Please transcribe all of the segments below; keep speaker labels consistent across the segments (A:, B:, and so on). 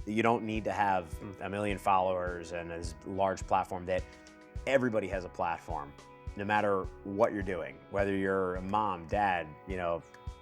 A: You don't need to have a million followers and a large platform. That everybody has a platform, no matter what you're doing, whether you're a mom, dad,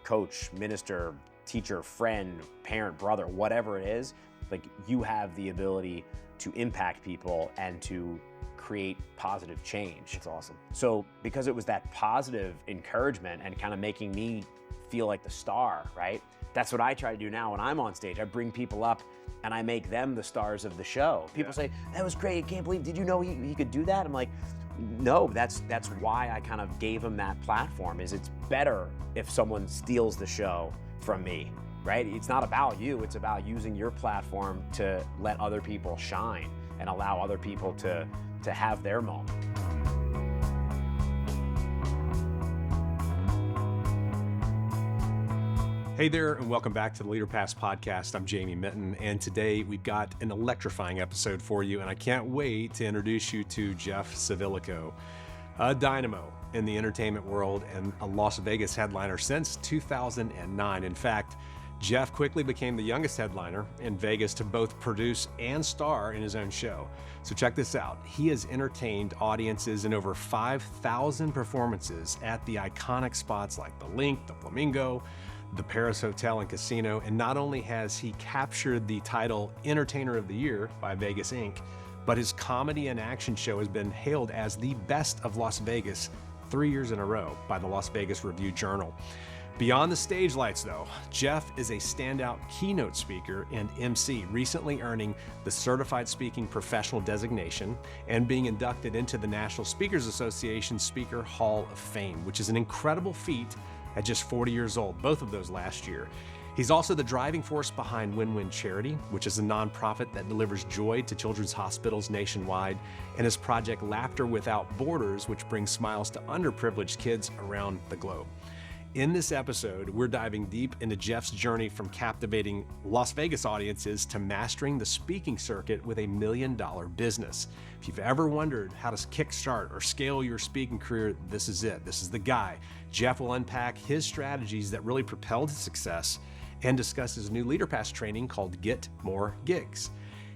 A: coach, minister, teacher, friend, parent, brother, whatever it is, like you have the ability to impact people and to create positive change.
B: It's awesome.
A: So because it was that positive encouragement and kind of making me feel like the star, right? That's what I try to do now when I'm on stage. I bring people up and I make them the stars of the show. People say, that was great, I can't believe, did you know he could do that? I'm like, no, that's why I kind of gave him that platform. Is it's better if someone steals the show from me, right? It's not about you, it's about using your platform to let other people shine and allow other people to have their moment.
B: Hey there, and welcome back to the LeaderPass podcast. I'm Jamie Minton, and today we've got an electrifying episode for you, and I can't wait to introduce you to Jeff Civillico, a dynamo in the entertainment world and a Las Vegas headliner since 2009. In fact, Jeff quickly became the youngest headliner in Vegas to both produce and star in his own show. So check this out. He has entertained audiences in over 5,000 performances at the iconic spots like the Link, the Flamingo, the Paris Hotel and Casino, and not only has he captured the title Entertainer of the Year by Vegas Inc., but his comedy and action show has been hailed as the best of Las Vegas 3 years in a row by the Las Vegas Review-Journal. Beyond the stage lights though, Jeff is a standout keynote speaker and MC, recently earning the Certified Speaking Professional designation and being inducted into the National Speakers Association Speaker Hall of Fame, which is an incredible feat at just 40 years old, both of those last year. He's also the driving force behind WinWin Charity, which is a nonprofit that delivers joy to children's hospitals nationwide, and his project Laughter Without Borders, which brings smiles to underprivileged kids around the globe. In this episode, we're diving deep into Jeff's journey from captivating Las Vegas audiences to mastering the speaking circuit with $1 million business. If you've ever wondered how to kickstart or scale your speaking career, this is it. This is the guy. Jeff will unpack his strategies that really propelled his success and discuss his new LeaderPass training called Get More Gigs.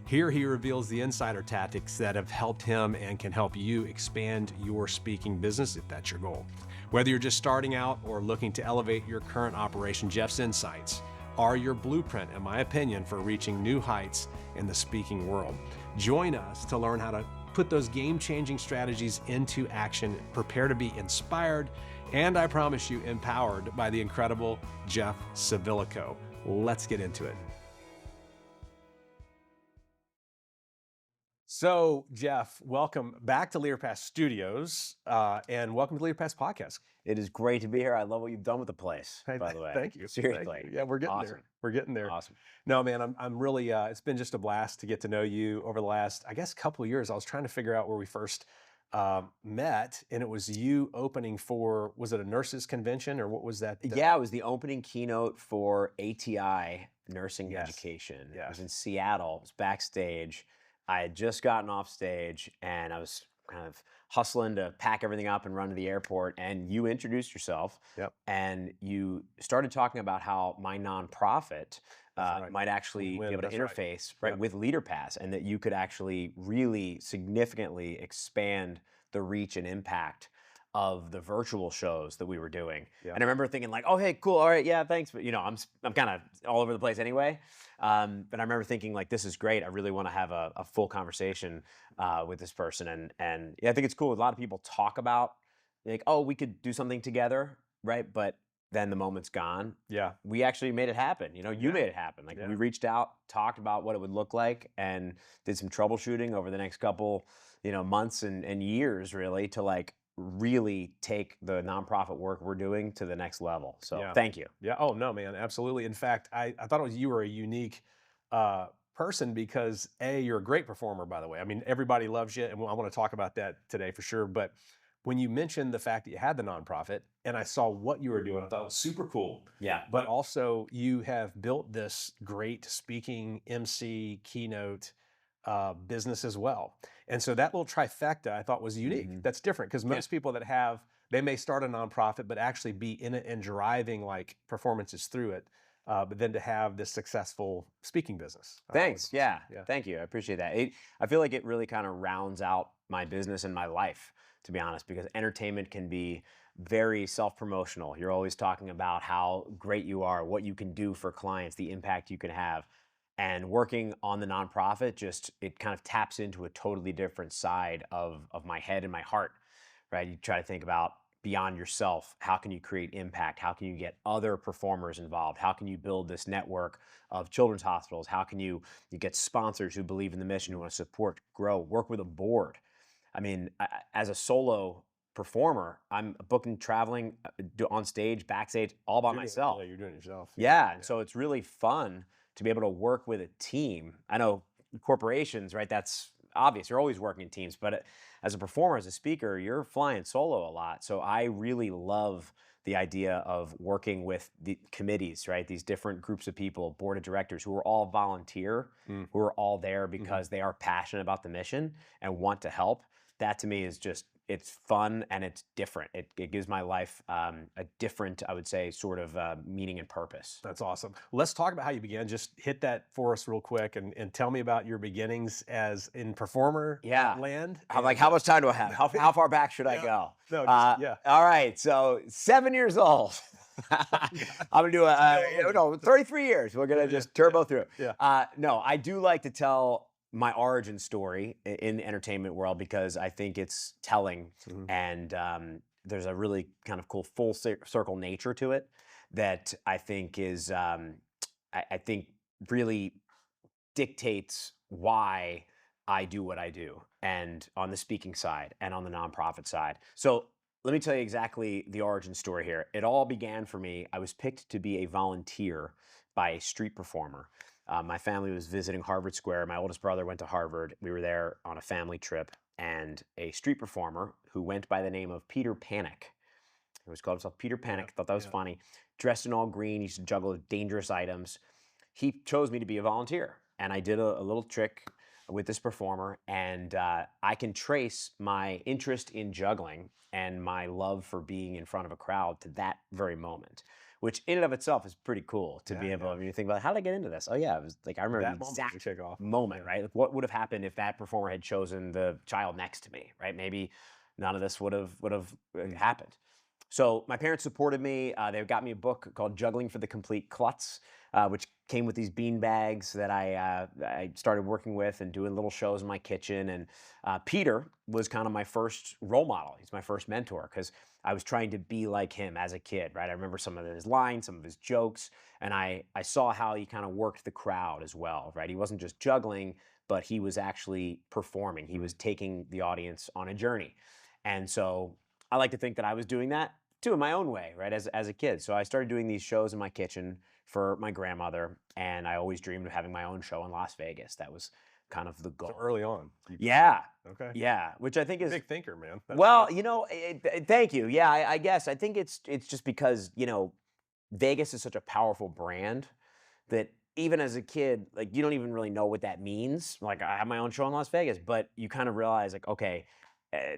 B: Here he reveals the insider tactics that have helped him and can help you expand your speaking business if that's your goal. Whether you're just starting out or looking to elevate your current operation, Jeff's insights are your blueprint, in my opinion, for reaching new heights in the speaking world. Join us to learn how to put those game-changing strategies into action, prepare to be inspired, and I promise you, empowered by the incredible Jeff Civillico. Let's get into it. So, Jeff, welcome back to LeaderPass Studios, and welcome to LeaderPass Podcast.
A: It is great to be here. I love what you've done with the place, by the way.
B: Thank you.
A: Seriously.
B: Thank you. Yeah, we're getting there. We're getting there.
A: Awesome.
B: No, man, I'm really, it's been just a blast to get to know you over the last, I guess, couple of years. I was trying to figure out where we first met, and it was you opening for, was it a nurses convention, or what was that?
A: Yeah, it was the opening keynote for ATI Nursing Education.
B: Yes.
A: It was in Seattle. It was backstage. I had just gotten off stage and I was kind of hustling to pack everything up and run to the airport, and you introduced yourself.
B: Yep.
A: And you started talking about how my nonprofit might actually be able to interface with LeaderPass, and that you could actually really significantly expand the reach and impact of the virtual shows that we were doing.
B: Yeah.
A: And I remember thinking like, oh, hey, cool, all right, yeah, thanks. But I'm kind of all over the place anyway. But I remember thinking like, this is great. I really want to have a full conversation with this person. And yeah, I think it's cool. A lot of people talk about like, oh, we could do something together, right? But then the moment's gone.
B: Yeah.
A: We actually made it happen. You made it happen. Like we reached out, talked about what it would look like, and did some troubleshooting over the next couple, months and years really to like really take the nonprofit work we're doing to the next level. So thank you.
B: Yeah. Oh, no, man. Absolutely. In fact, I thought you were a unique person because you're a great performer, by the way. I mean, everybody loves you, and I want to talk about that today for sure. But when you mentioned the fact that you had the nonprofit and I saw what you were doing, I thought it was super cool.
A: Yeah.
B: But also you have built this great speaking, MC, keynote business as well. And so that little trifecta I thought was unique. Mm-hmm. That's different because most people that they may start a nonprofit, but actually be in it and driving like performances through it. but then to have this successful speaking business.
A: Thanks. Yeah.
B: Yeah.
A: Thank you. I appreciate that. I feel like it really kind of rounds out my business and my life, to be honest, because entertainment can be very self-promotional. You're always talking about how great you are, what you can do for clients, the impact you can have. And working on the nonprofit, it kind of taps into a totally different side of my head and my heart, right? You try to think about beyond yourself. How can you create impact? How can you get other performers involved? How can you build this network of children's hospitals? How can you get sponsors who believe in the mission, who want to support, grow, work with a board? I mean, as a solo performer, I'm booking, traveling on stage, backstage, all by myself.
B: Yeah, you're doing it yourself.
A: Yeah, and so it's really fun to be able to work with a team. I know corporations, right? That's obvious. You're always working in teams, but as a performer, as a speaker, you're flying solo a lot. So I really love the idea of working with the committees, right? These different groups of people, board of directors who are all volunteer, who are all there because they are passionate about the mission and want to help. That to me is it's fun and it's different. It gives my life a different, I would say, sort of meaning and purpose.
B: That's awesome. Let's talk about how you began. Just hit that for us real quick and tell me about your beginnings as in performer land.
A: I'm like, how much time do I have? How far back should I go?
B: No,
A: All right, so 7 years old. I'm gonna do 33 years. We're gonna just turbo through.
B: Yeah.
A: No, I do like to tell my origin story in the entertainment world because I think it's telling, and there's a really kind of cool full circle nature to it that I think is I think really dictates why I do what I do, and on the speaking side and on the nonprofit side. So let me tell you exactly the origin story here. It all began for me. I was picked to be a volunteer by a street performer. My family was visiting Harvard Square. My oldest brother went to Harvard. We were there on a family trip, and a street performer who went by the name of Peter Panic. He was called himself Peter Panic. Thought that was funny. Dressed in all green, he used to juggle dangerous items. He chose me to be a volunteer, and I did a little trick with this performer, and I can trace my interest in juggling and my love for being in front of a crowd to that very moment, which in and of itself is pretty cool to be able to, when you think about how did I get into this? Oh yeah, it was like, I remember
B: that
A: the exact
B: moment,
A: right? Like what would have happened if that performer had chosen the child next to me, right? Maybe none of this would have happened. So my parents supported me. They got me a book called Juggling for the Complete Klutz, which came with these bean bags that I started working with and doing little shows in my kitchen. And Peter was kind of my first role model. He's my first mentor because I was trying to be like him as a kid, right? I remember some of his lines, some of his jokes, and I saw how he kind of worked the crowd as well, right? He wasn't just juggling, but he was actually performing. He was taking the audience on a journey. And so I like to think that I was doing that too in my own way, right, as a kid. So I started doing these shows in my kitchen for my grandmother, and I always dreamed of having my own show in Las Vegas. That was kind of the goal.
B: So early on.
A: Yeah.
B: Okay.
A: Yeah, which I think is
B: big thinker, man.
A: Well, thank you. Yeah, I guess I think it's just because Vegas is such a powerful brand that even as a kid, like you don't even really know what that means. Like I have my own show in Las Vegas, but you kind of realize like, okay,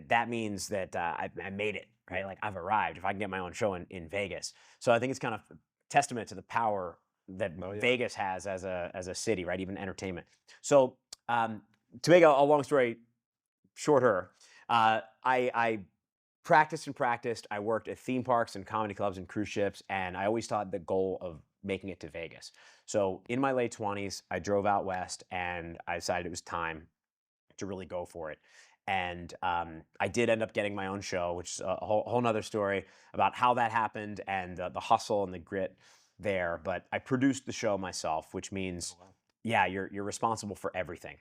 A: that means that I made it, right? Like I've arrived if I can get my own show in Vegas. So I think it's kind of testament to the power that Vegas has as a city, right? Even entertainment. So to make a long story shorter, I practiced and practiced. I worked at theme parks and comedy clubs and cruise ships, and I always thought the goal of making it to Vegas. So in my late 20s, I drove out west, and I decided it was time to really go for it. And I did end up getting my own show, which is a whole nother story about how that happened and the hustle and the grit there. But I produced the show myself, which means, you're responsible for everything.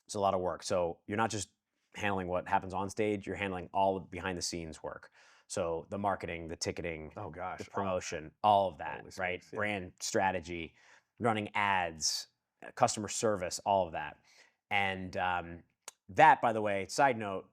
A: It's a lot of work. So you're not just handling what happens on stage, you're handling all the behind the scenes work. So the marketing, the ticketing, the promotion, all of that, right? Yeah. Brand strategy, running ads, customer service, all of that. And that, by the way, side note,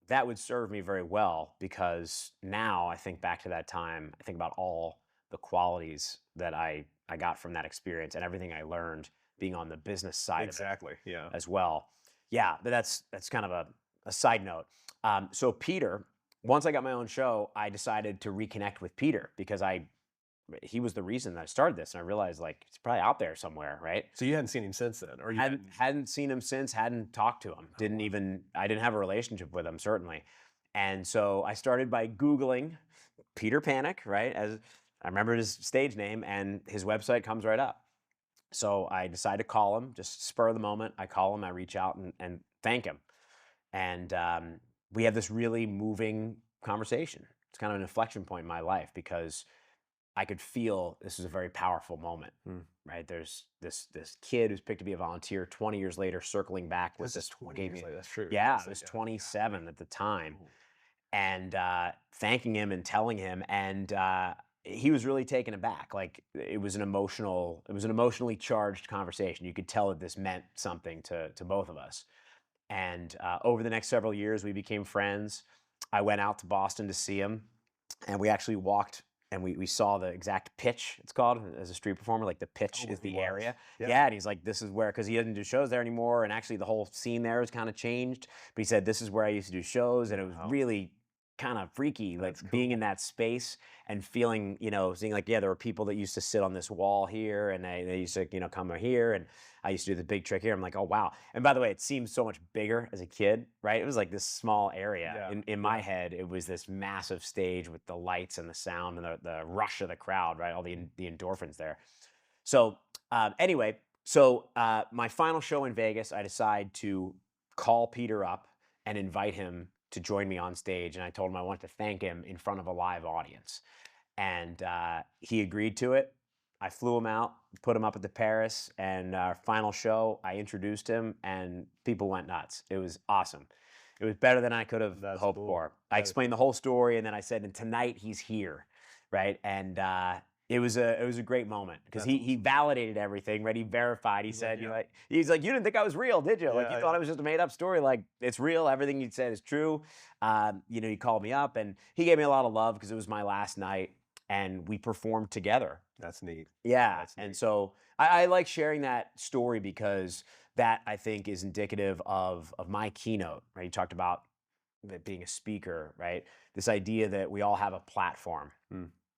A: that would serve me very well because now I think back to that time, I think about all the qualities that I got from that experience and everything I learned being on the business side of it as well. Yeah, but that's kind of a side note. So Peter, once I got my own show, I decided to reconnect with Peter because I he was the reason that I started this. And I realized like he's probably out there somewhere, right?
B: So you hadn't seen him since then, or you
A: Hadn't seen him since, hadn't talked to him, I didn't have a relationship with him, certainly. And so I started by Googling Peter Panic, right? As I remember his stage name, and his website comes right up. So I decided to call him, just spur of the moment. I call him, I reach out and thank him. And we have this really moving conversation. It's kind of an inflection point in my life because I could feel this is a very powerful moment, right? There's this kid who's picked to be a volunteer 20 years later, circling back with this
B: 20 years later, that's true.
A: Yeah, I was 27 at the time. And thanking him and telling him, and he was really taken aback. Like it was an emotionally charged conversation. You could tell that this meant something to both of us. And over the next several years, we became friends. I went out to Boston to see him, and we actually walked and we saw the exact pitch, it's called, as a street performer. Like the pitch is the area. Yeah, and he's like, this is where, because he doesn't do shows there anymore, and actually the whole scene there has kind of changed. But he said, this is where I used to do shows, and it was really kind of freaky, like being in that space and feeling, seeing like, yeah, there were people that used to sit on this wall here, and they used to, come here, and I used to do the big trick here. I'm like, oh, wow. And by the way, it seemed so much bigger as a kid, right? It was like this small area. In my head, it was this massive stage with the lights and the sound and the rush of the crowd, right? All the endorphins there. So anyway, my final show in Vegas, I decide to call Peter up and invite him to join me on stage. And I told him I wanted to thank him in front of a live audience. And he agreed to it. I flew him out, put him up at the Paris, and our final show, I introduced him, and people went nuts. It was awesome. It was better than I could have hoped for. I explained the whole story, and then I said, and tonight he's here, right? And it was a great moment because he validated everything, right? He verified. He said, he's like, you didn't think I was real, did you? Like you thought it was just a made up story. Like it's real. Everything you said is true. He called me up and he gave me a lot of love because it was my last night and we performed together.
B: That's neat.
A: Yeah.
B: That's neat.
A: And so I like sharing that story because that I think is indicative of my keynote, right? You talked about it being a speaker, right? This idea that we all have a platform,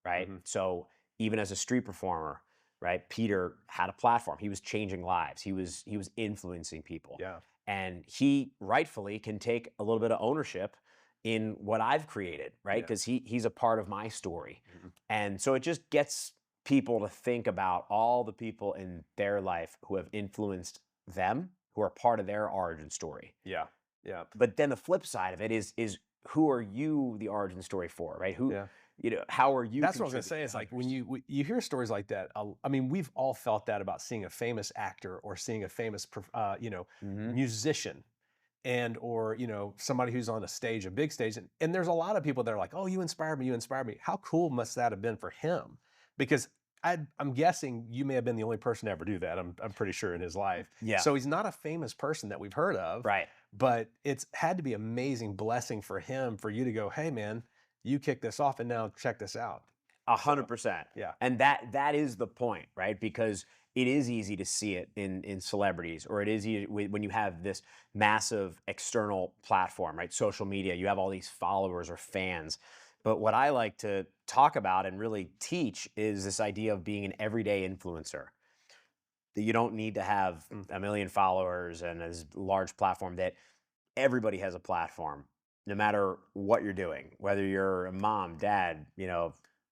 A: right? Mm-hmm. So even as a street performer, right? Peter had a platform. He was changing lives. He was influencing people.
B: Yeah.
A: And he rightfully can take a little bit of ownership in what I've created, right? Because he's a part of my story. Mm-hmm. And so it just gets people to think about all the people in their life who have influenced them, who are part of their origin story.
B: Yeah. Yeah.
A: But then the flip side of it is who are you the origin story for, right? How are you?
B: That's what I was gonna say. It's like when you hear stories like that. I mean, we've all felt that about seeing a famous actor or seeing a famous, musician, or somebody who's on a big stage, and there's a lot of people that are like, oh, you inspired me. How cool must that have been for him? Because I'm guessing you may have been the only person to ever do that. I'm pretty sure in his life.
A: Yeah.
B: So he's not a famous person that we've heard of.
A: Right.
B: But it's had to be an amazing blessing for him, for you to go, hey man, you kicked this off and now check this out.
A: 100%.
B: Yeah.
A: And that is the point, right? Because it is easy to see it in celebrities, or it is easy when you have this massive external platform, right? Social media, you have all these followers or fans. But what I like to talk about and really teach is this idea of being an everyday influencer. That you don't need to have a million followers and a large platform, that everybody has a platform, no matter what you're doing, whether you're a mom, dad,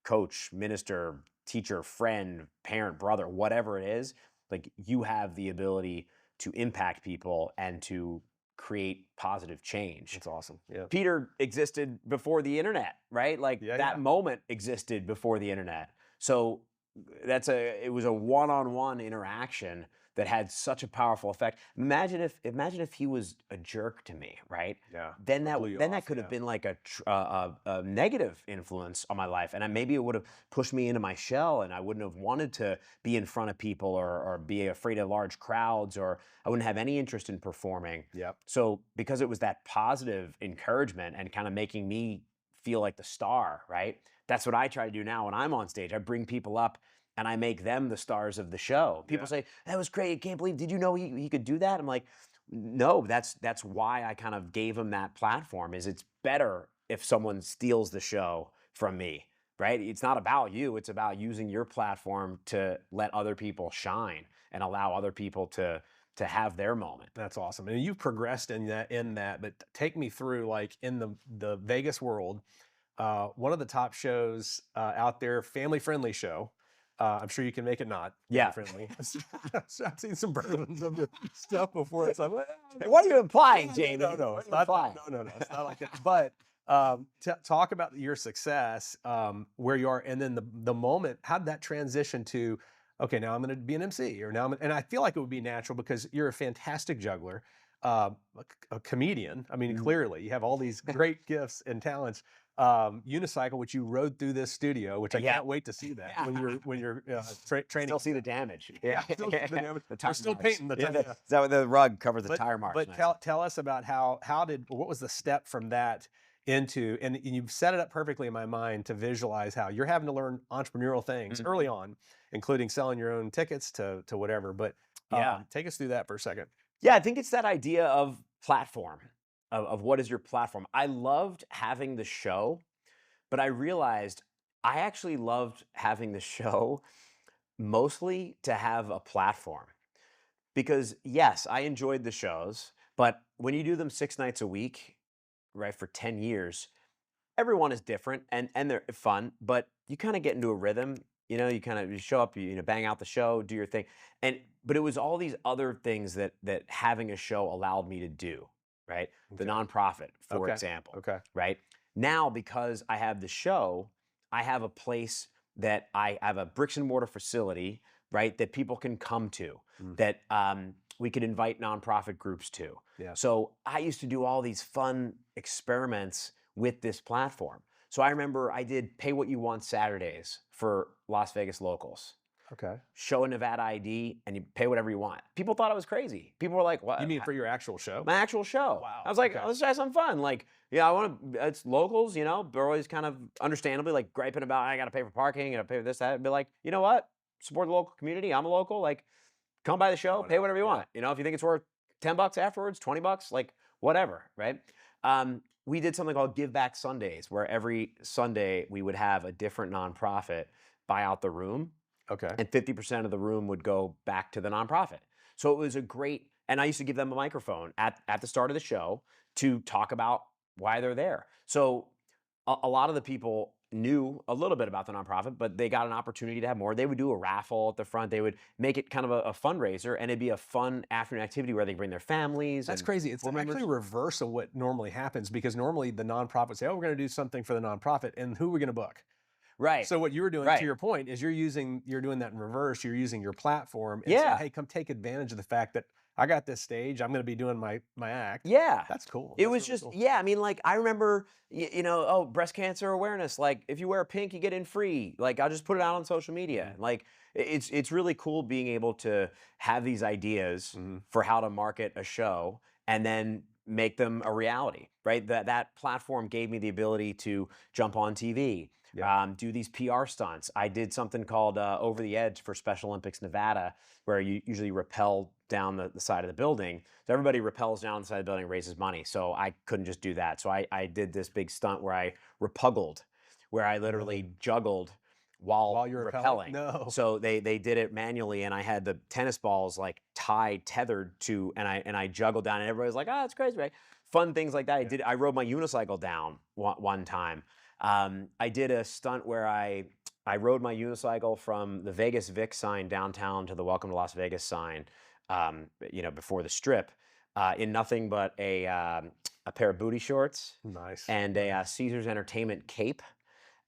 A: coach, minister, teacher, friend, parent, brother, whatever it is, like you have the ability to impact people and to create positive change.
B: It's awesome. Yeah.
A: Peter existed before the internet, right? Like that moment existed before the internet. So it was a one-on-one interaction that had such a powerful effect. Imagine if he was a jerk to me, right?
B: Yeah.
A: Then that could have been like a negative influence on my life, and maybe it would have pushed me into my shell, and I wouldn't have wanted to be in front of people or be afraid of large crowds, or I wouldn't have any interest in performing.
B: Yep.
A: So because it was that positive encouragement and kind of making me feel like the star, right? That's what I try to do now when I'm on stage. I bring people up and I make them the stars of the show. People say, that was great, I can't believe, did you know he could do that? I'm like, no, that's why I kind of gave him that platform. Is it's better if someone steals the show from me, right? It's not about you. It's about using your platform to let other people shine and allow other people to have their moment.
B: That's awesome. And you've progressed in that, but take me through, like, in the Vegas world, one of the top shows out there, family friendly show. I'm sure you can make it not family friendly. I've seen some versions of your stuff before. It's like, well,
A: What are you implying, Jamie?
B: no, it's not. No, it's not like that. But talk about your success, where you are, and then the moment. How did that transition to? Okay, now I'm going to be an MC, or now and I feel like it would be natural because you're a fantastic juggler, a comedian. I mean, clearly you have all these great gifts and talents. Unicycle, which you rode through this studio, which I can't wait to see that when you're training.
A: Still see the damage.
B: Still see the damage. We're still
A: marks.
B: painting the tire.
A: Is that the rug covers the tire marks?
B: But
A: nice.
B: tell us about what was the step from that into, and you've set it up perfectly in my mind to visualize how you're having to learn entrepreneurial things early on, including selling your own tickets to whatever. But take us through that for a second.
A: Yeah, I think it's that idea of platform, of what is your platform. I loved having the show, but I realized I actually loved having the show mostly to have a platform. Because yes, I enjoyed the shows, but when you do them 6 nights a week, right, for 10 years, everyone is different and they're fun, but you kind of get into a rhythm. You show up, you bang out the show, do your thing. But it was all these other things that having a show allowed me to do, right? The nonprofit, for example.
B: Okay.
A: Right? Now, because I have the show, I have a place that I have a bricks and mortar facility, right, that people can come to, that we could invite nonprofit groups to.
B: Yeah.
A: So I used to do all these fun experiments with this platform. So I remember I did Pay What You Want Saturdays for Las Vegas locals.
B: Okay.
A: Show a Nevada ID and you pay whatever you want. People thought I was crazy. People were like, "What?"
B: You mean for your actual show?
A: My actual show.
B: Wow.
A: I was like, let's try some fun. Like, it's locals, they're always kind of understandably like griping about, I got to pay for parking, I got to pay for this, that. And be like, you know what? Support the local community. I'm a local. Like, come by the show, pay whatever you want. If you think it's worth $10 afterwards, $20, like whatever, right? We did something called Give Back Sundays, where every Sunday we would have a different nonprofit buy out the room.
B: Okay.
A: And 50% of the room would go back to the nonprofit. So it was a great, and I used to give them a microphone at the start of the show to talk about why they're there. So a lot of the people knew a little bit about the nonprofit, but they got an opportunity to have more. They would do a raffle at the front. They would make it kind of a fundraiser, and it'd be a fun afternoon activity where they bring their families.
B: That's crazy. It's actually reverse of what normally happens, because normally the nonprofits say, oh, we're going to do something for the nonprofit, and who are we going to book?
A: Right.
B: So what you were doing, to your point, is you're doing that in reverse. You're using your platform and saying, hey, come take advantage of the fact that I got this stage. I'm going to be doing my act.
A: Yeah.
B: That's cool.
A: It was just, yeah, I mean, like, I remember, breast cancer awareness. Like, if you wear pink, you get in free. Like, I'll just put it out on social media. Like, it's really cool being able to have these ideas for how to market a show and then make them a reality, right? That platform gave me the ability to jump on TV. Do these PR stunts. I did something called Over the Edge for Special Olympics Nevada, where you usually rappel down the side of the building. So everybody rappels down the side of the building and raises money. So I couldn't just do that. So I did this big stunt where I repuggled, where I literally juggled while you're rappelling.
B: No.
A: So they did it manually, and I had the tennis balls like tethered to, and I juggled down, and everybody was like, "Oh, that's crazy, right?" Fun things like that. I rode my unicycle down one time. I did a stunt where I rode my unicycle from the Vegas Vic sign downtown to the Welcome to Las Vegas sign, before the Strip, in nothing but a pair of booty shorts,
B: nice,
A: and a Caesars Entertainment cape,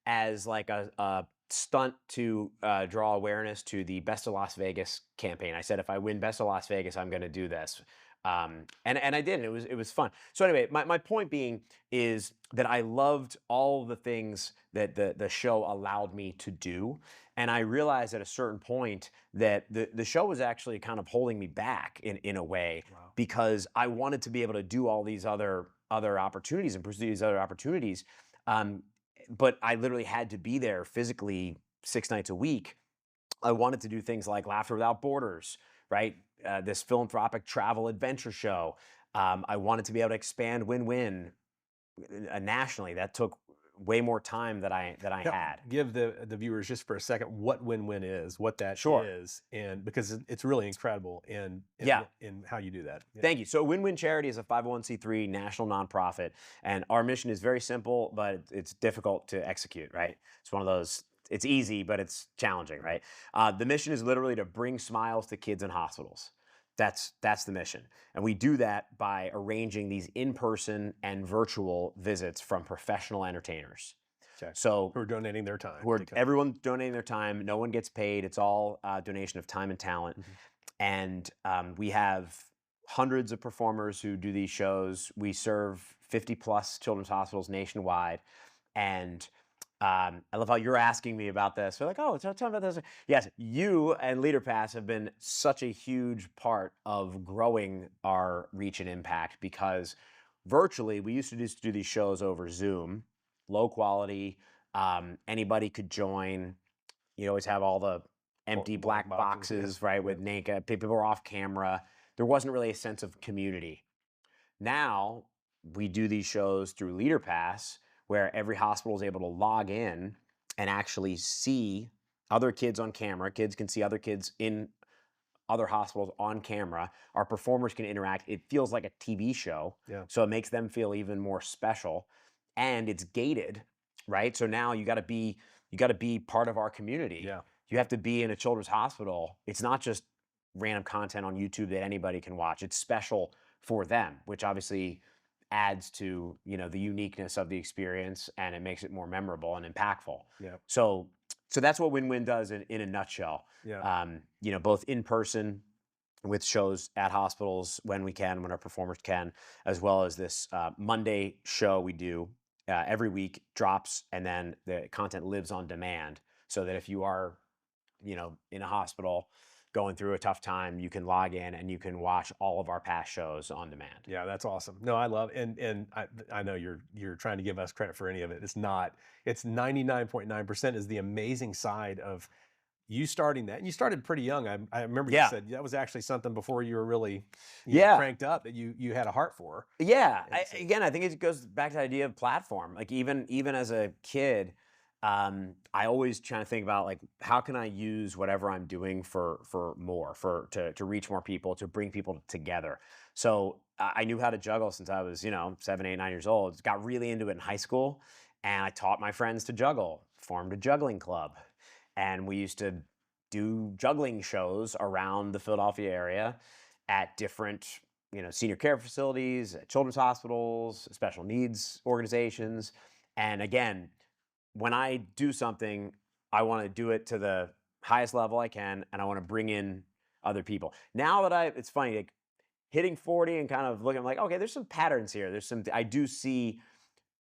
A: as like a stunt to draw awareness to the Best of Las Vegas campaign. I said, if I win Best of Las Vegas, I'm going to do this. And I did, and it was fun. So anyway, my point being is that I loved all the things that the show allowed me to do. And I realized at a certain point that the show was actually kind of holding me back in a way, because I wanted to be able to do all these other opportunities and pursue these other opportunities. But I literally had to be there physically 6 nights a week. I wanted to do things like Laughter Without Borders, right? This philanthropic travel adventure show. I wanted to be able to expand WinWin nationally. That took way more time that I had.
B: Give the viewers just for a second what WinWin is, what that
A: Sure.
B: is, and because it's really incredible in how you do that. Yeah.
A: Thank you. So WinWin Charity is a 501c3 national nonprofit, and our mission is very simple, but it's difficult to execute, right? It's one of those, it's easy, but it's challenging, right? The mission is literally to bring smiles to kids in hospitals. That's the mission. And we do that by arranging these in-person and virtual visits from professional entertainers.
B: Okay.
A: So
B: who are donating their time.
A: Everyone's donating their time. No one gets paid. It's all donation of time and talent. And we have hundreds of performers who do these shows. We serve 50 plus children's hospitals nationwide. And I love how you're asking me about this. We're like, oh, tell me about this. Yes, you and LeaderPass have been such a huge part of growing our reach and impact, because virtually we used to just do these shows over Zoom, low quality. Anybody could join. You always have all the empty black boxes, right, with naked people were off camera. There wasn't really a sense of community. Now we do these shows through LeaderPass, where every hospital is able to log in and actually see other kids on camera. Kids can see other kids in other hospitals on camera. Our performers can interact. It feels like a TV show, so it makes them feel even more special. And it's gated, right? So now you got to be part of our community.
B: Yeah.
A: You have to be in a children's hospital. It's not just random content on YouTube that anybody can watch. It's special for them, which obviously adds to the uniqueness of the experience, and it makes it more memorable and impactful.
B: Yeah.
A: So that's what WinWin does in a nutshell.
B: Yeah.
A: Both in person with shows at hospitals when we can, when our performers can, as well as this Monday show we do every week, drops, and then the content lives on demand, so that if you are in a hospital going through a tough time, you can log in and you can watch all of our past shows on demand.
B: Yeah, that's awesome. No, I love, and I know you're trying to give us credit for any of it. It's not. It's 99.9% is the amazing side of you starting that. And you started pretty young. I remember you said that was actually something before you were really cranked up, that you had a heart for.
A: Yeah. I think it goes back to the idea of platform. Like even as a kid, I always try to think about, like, how can I use whatever I'm doing for more, to reach more people, to bring people together. So I knew how to juggle since I was 7, 8, 9 years old. Got really into it in high school, and I taught my friends to juggle. Formed a juggling club, and we used to do juggling shows around the Philadelphia area at different senior care facilities, at children's hospitals, special needs organizations, and again, when I do something, I want to do it to the highest level I can, and I want to bring in other people. Now that it's funny, like hitting 40 and kind of looking, I'm like, okay, there's some patterns here. I do see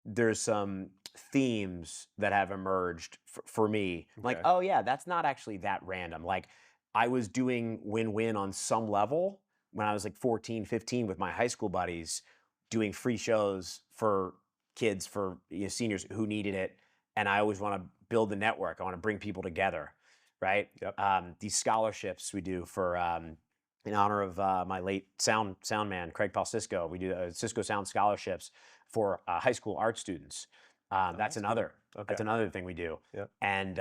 A: there's some themes that have emerged for me. Okay. Like, oh yeah, that's not actually that random. Like, I was doing WinWin on some level when I was like 14, 15 with my high school buddies, doing free shows for kids, for seniors who needed it. And I always want to build the network. I want to bring people together, right?
B: Yep.
A: These scholarships we do for, in honor of my late sound man, Craig Paul Cisco. We do Cisco Sound scholarships for high school art students. That's another. Cool. Okay. That's another thing we do.
B: Yep.
A: And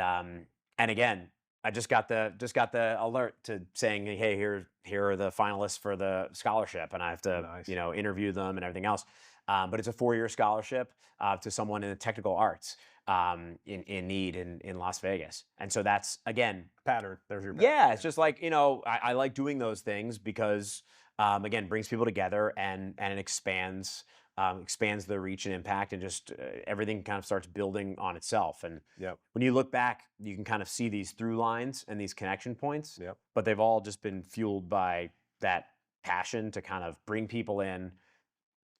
A: again, I just got the alert to saying, hey, here are the finalists for the scholarship, and I have to interview them and everything else. But it's a 4-year scholarship to someone in the technical arts. In need in Las Vegas. And so that's, again,
B: pattern. There's your pattern.
A: Yeah, it's just like, I like doing those things because, again, brings people together and it expands the reach and impact, and just everything kind of starts building on itself. And when you look back, you can kind of see these through lines and these connection points, but they've all just been fueled by that passion to kind of bring people in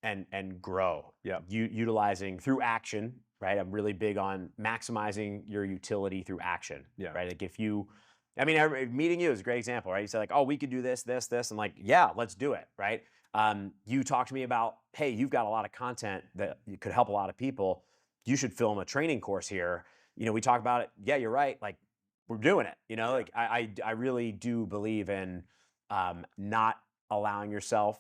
A: and grow. Utilizing through action. Right, I'm really big on maximizing your utility through action. Right, like meeting you is a great example. Right, you say like, oh, we could do this. I'm like, yeah, let's do it. Right, you talk to me about, hey, you've got a lot of content that could help a lot of people. You should film a training course here. We talk about it. Yeah, you're right. Like, we're doing it. Like I really do believe in not allowing yourself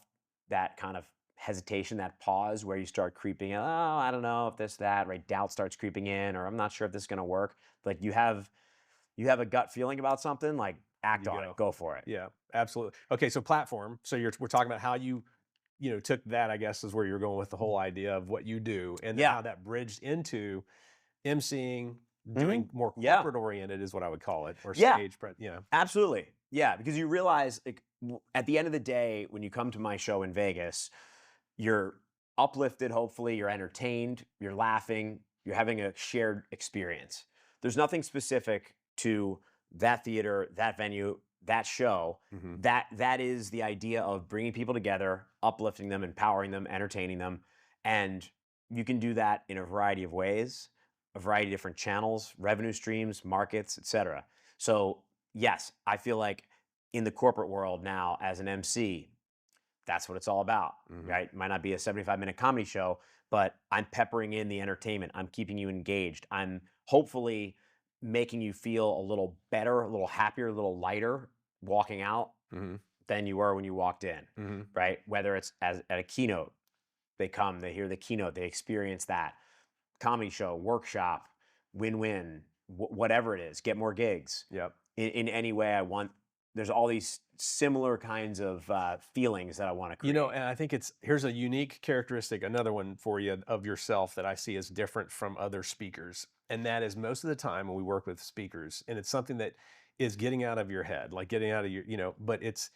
A: that kind of hesitation, that pause where you start creeping, oh, I don't know if this, that, right? Doubt starts creeping in, or I'm not sure if this is going to work. Like you have a gut feeling about something, like act on it, go for it.
B: Yeah, absolutely. Okay, so platform. So we're talking about how you took that, I guess, is where you're going with the whole idea of what you do, and then how that bridged into emceeing, doing more corporate oriented is what I would call it, or stage.
A: Absolutely. Yeah, because you realize, like, at the end of the day, when you come to my show in Vegas, you're uplifted, hopefully, you're entertained, you're laughing, you're having a shared experience. There's nothing specific to that theater, that venue, that show. That is the idea of bringing people together, uplifting them, empowering them, entertaining them. And you can do that in a variety of ways, a variety of different channels, revenue streams, markets, etc. So yes, I feel like in the corporate world now, as an MC, that's what it's all about, right? It might not be a 75-minute comedy show, but I'm peppering in the entertainment. I'm keeping you engaged. I'm hopefully making you feel a little better, a little happier, a little lighter walking out than you were when you walked in, right? Whether it's at a keynote, they come, they hear the keynote, they experience that. Comedy show, workshop, WinWin, whatever it is, get more gigs. In any way I want. There's all these similar kinds of feelings that I want to create.
B: And I think here's a unique characteristic, another one for you of yourself that I see as different from other speakers. And that is, most of the time when we work with speakers, and it's something that is getting out of your head, like getting out of your, but it's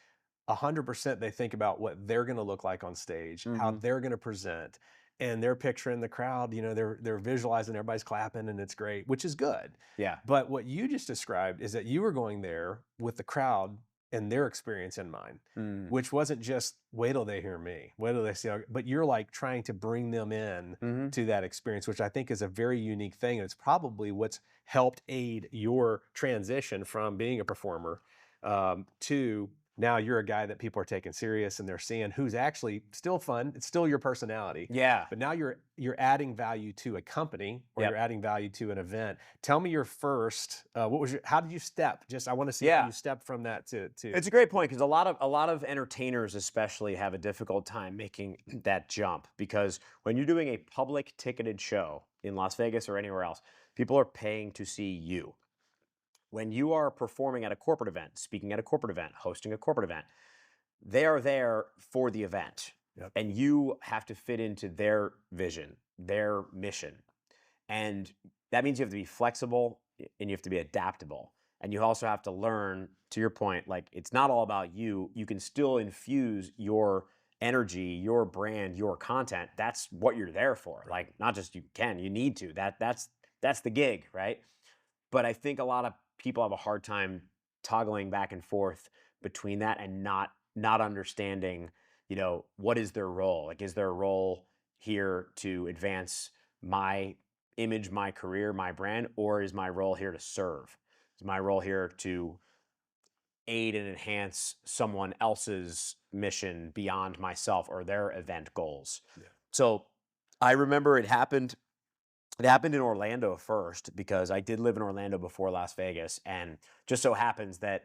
B: 100% they think about what they're going to look like on stage, how they're going to present. And they're picturing the crowd, they're visualizing, everybody's clapping, and it's great, which is good.
A: Yeah.
B: But what you just described is that you were going there with the crowd and their experience in mind, which wasn't just, wait till they hear me, wait till they see, but you're like trying to bring them in to that experience, which I think is a very unique thing. And it's probably what's helped aid your transition from being a performer to now you're a guy that people are taking serious, and they're seeing who's actually still fun. It's still your personality.
A: Yeah.
B: But now you're adding value to a company, or you're adding value to an event. Tell me your first. How did you step? I want to see how you step from that to.
A: It's a great point, because a lot of entertainers especially have a difficult time making that jump, because when you're doing a public ticketed show in Las Vegas or anywhere else, people are paying to see you. When you are performing at a corporate event, speaking at a corporate event, hosting a corporate event, they are there for the event. And you have to fit into their vision, their mission. And that means you have to be flexible, and you have to be adaptable. And you also have to learn, to your point, like, it's not all about you. You can still infuse your energy, your brand, your content. That's what you're there for. Like, not just you need to. That's the gig, right? But I think a lot of people have a hard time toggling back and forth between that, and not understanding, what is their role? Like, is their role here to advance my image, my career, my brand, or is my role here to serve? Is my role here to aid and enhance someone else's mission beyond myself or their event goals? So I remember it happened in Orlando first, because I did live in Orlando before Las Vegas, and just so happens that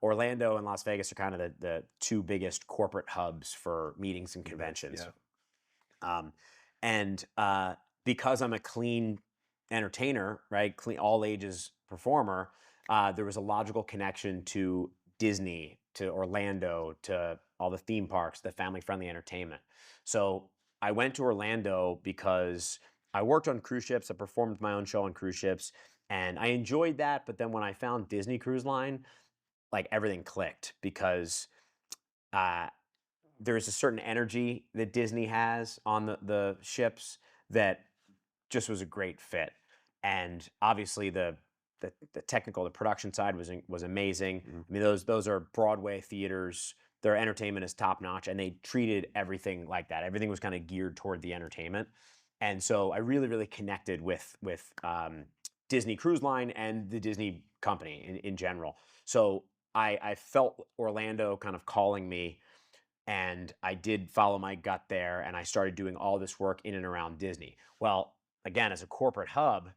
A: Orlando and Las Vegas are kind of the two biggest corporate hubs for meetings and conventions. And because I'm a clean entertainer, right, clean all ages performer, there was a logical connection to Disney, to Orlando, to all the theme parks, the family-friendly entertainment. So I went to Orlando because I worked on cruise ships. I performed my own show on cruise ships, and I enjoyed that. But then when I found Disney Cruise Line, like, everything clicked, because there's a certain energy that Disney has on the ships that just was a great fit. And obviously the technical, the production side was amazing. I mean, those are Broadway theaters. Their entertainment is top notch, and they treated everything like that. Everything was kind of geared toward the entertainment. And so I really, really connected with Disney Cruise Line and the Disney company in general. So I felt Orlando kind of calling me, and I did follow my gut there, and I started doing all this work in and around Disney. Well, again, as a corporate hub,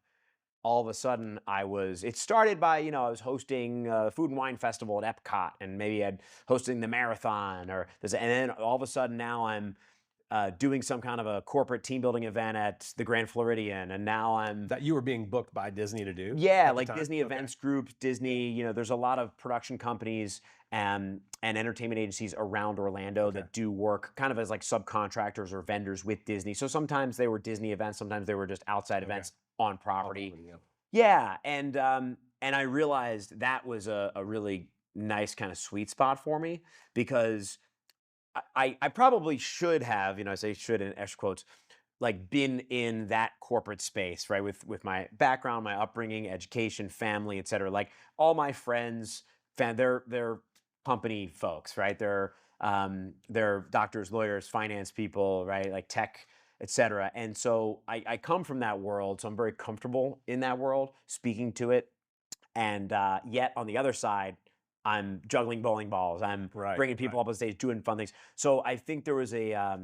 A: all of a sudden it started by, I was hosting a food and wine festival at Epcot, and maybe I'd hosting the marathon and then all of a sudden now I'm doing some kind of a corporate team building event at the Grand Floridian, and now I'm
B: That you were being booked by Disney to do?
A: yeah,
B: at the
A: like
B: time?
A: Disney
B: Okay.
A: Events Group, Disney. There's a lot of production companies and entertainment agencies around Orlando that do work kind of as like subcontractors or vendors with Disney. So sometimes they were Disney events, sometimes they were just outside events on property. Yeah, and I realized that was a really nice kind of sweet spot for me, because I probably should have, I say should in extra quotes, like been in that corporate space, right? With my background, my upbringing, education, family, et cetera. Like all my friends, they're company folks, right? They're doctors, lawyers, finance people, right? Like tech, et cetera. And so I come from that world, so I'm very comfortable in that world, speaking to it. And yet on the other side, I'm juggling bowling balls. I'm bringing people up on stage, doing fun things. So I think there was a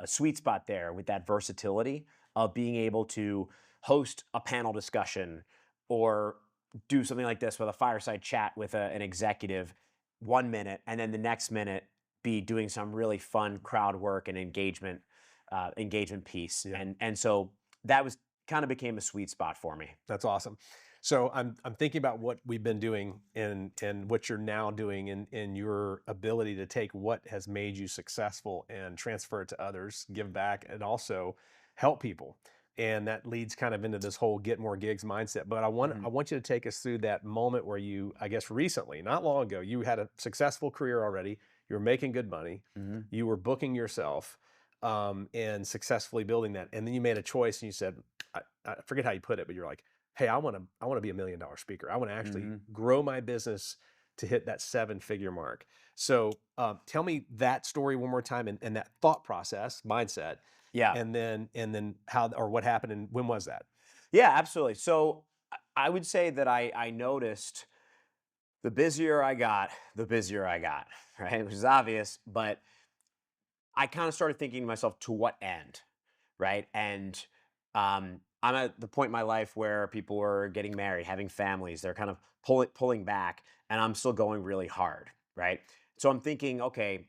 A: sweet spot there with that versatility of being able to host a panel discussion or do something like this with a fireside chat with an executive 1 minute, and then the next minute be doing some really fun crowd work and engagement piece.
B: Yeah.
A: And so that was kind of became a sweet spot for me.
B: That's awesome. So I'm thinking about what we've been doing and what you're now doing in your ability to take what has made you successful and transfer it to others, give back, and also help people. And that leads kind of into this whole get more gigs mindset. But I want you to take us through that moment where you, I guess recently, not long ago, you had a successful career already. You were making good money. You were booking yourself and successfully building that. And then you made a choice and you said, I forget how you put it, but you're like, hey, I want to be $1 million speaker. I want to actually grow my business to hit that 7-figure mark. So tell me that story one more time and that thought process, mindset.
A: Yeah.
B: And then how or what happened and when was that?
A: Yeah, absolutely. So I would say that I noticed the busier I got, right? Which is obvious, but I kind of started thinking to myself, to what end, right? And I'm at the point in my life where people are getting married, having families. They're kind of pulling back, and I'm still going really hard, right? So I'm thinking, okay,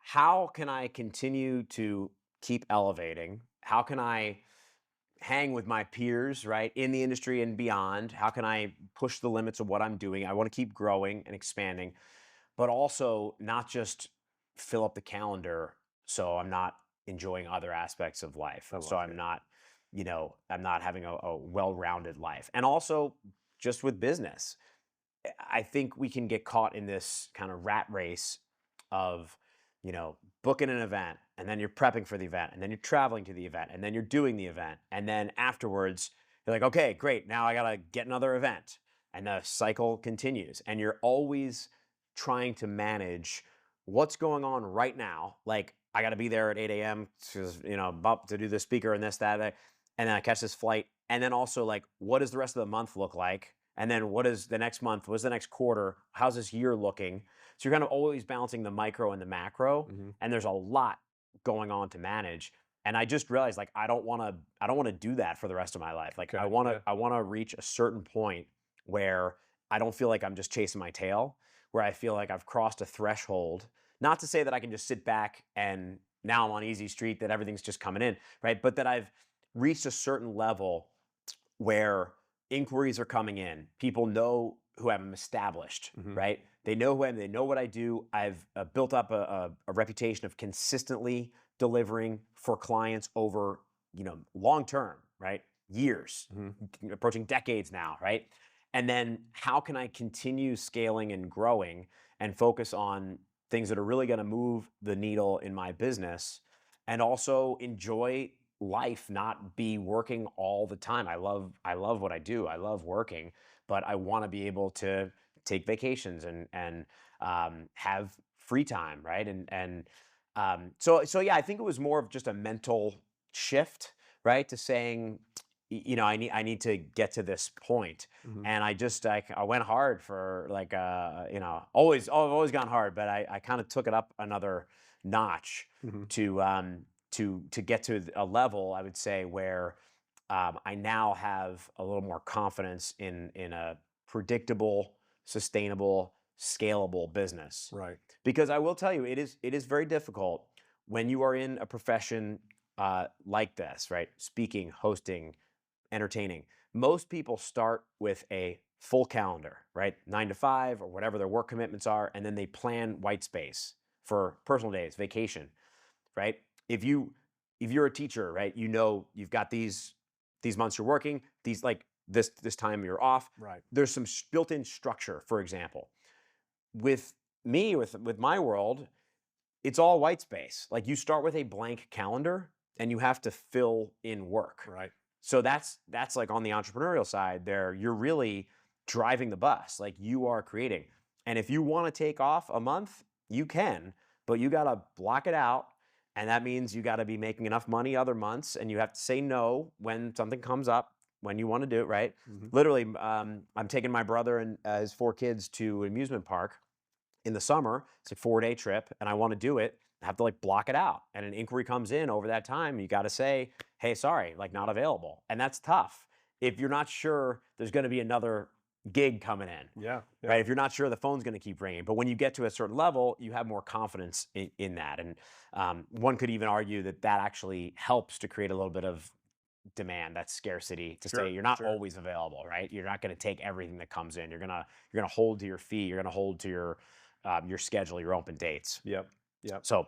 A: how can I continue to keep elevating? How can I hang with my peers, right, in the industry and beyond? How can I push the limits of what I'm doing? I want to keep growing and expanding, but also not just fill up the calendar so I'm not enjoying other aspects of life. So I'm not, I'm not having a well-rounded life. And also just with business, I think we can get caught in this kind of rat race of, booking an event, and then you're prepping for the event, and then you're traveling to the event, and then you're doing the event. And then afterwards, you're like, okay, great. Now I got to get another event. And the cycle continues. And you're always trying to manage what's going on right now. Like, I got to be there at 8 a.m. to do the speaker and this, that, and then I catch this flight. And then also, like, what does the rest of the month look like? And then what is the next month? What's the next quarter? How's this year looking? So you're kind of always balancing the micro and the macro, and there's a lot going on to manage. And I just realized, like, I don't want to do that for the rest of my life. Like, I want to reach a certain point where I don't feel like I'm just chasing my tail, where I feel like I've crossed a threshold. Not to say that I can just sit back and now I'm on easy street, that everything's just coming in, right? But that I've reached a certain level where inquiries are coming in. People know who I'm established, right? They know who I am. They know what I do. I've built up a reputation of consistently delivering for clients over, long term, right? Years, approaching decades now, right? And then how can I continue scaling and growing and focus on things that are really going to move the needle in my business, and also enjoy life, not be working all the time. I love what I do. I love working, but I want to be able to take vacations and have free time, right? So yeah, I think it was more of just a mental shift, right? To saying, I need to get to this point. And I went hard for like, I've always gone hard, but I kind of took it up another notch to get to a level, I would say, where I now have a little more confidence in a predictable, sustainable, scalable business.
B: Right.
A: Because I will tell you, it is very difficult when you are in a profession like this, right? Speaking, hosting, entertaining. Most people start with a full calendar, right? 9 to 5 or whatever their work commitments are, and then they plan white space for personal days, vacation, right? If you're a teacher, right, you know you've got these months you're working, these like this time you're off.
B: Right.
A: There's some built-in structure, for example. With me, with my world, it's all white space. Like you start with a blank calendar and you have to fill in work.
B: Right.
A: So that's like on the entrepreneurial side there, you're really driving the bus. Like you are creating. And if you want to take off a month, you can, but you got to block it out. And that means you got to be making enough money other months, and you have to say no when something comes up, when you want to do it, right?
B: Mm-hmm.
A: Literally, I'm taking my brother and his 4 kids to an amusement park in the summer. It's a 4-day trip, and I want to do it. I have to like block it out. And an inquiry comes in over that time. You got to say, hey, sorry, like not available. And that's tough. If you're not sure there's going to be another gig coming in,
B: Yeah.
A: right? If you're not sure the phone's going to keep ringing, but when you get to a certain level, you have more confidence in that. And one could even argue that actually helps to create a little bit of demand, that scarcity, to say you're not always available, right? You're not going to take everything that comes in. You're gonna hold to your fee. You're gonna hold to your schedule, your open dates.
B: Yep.
A: So,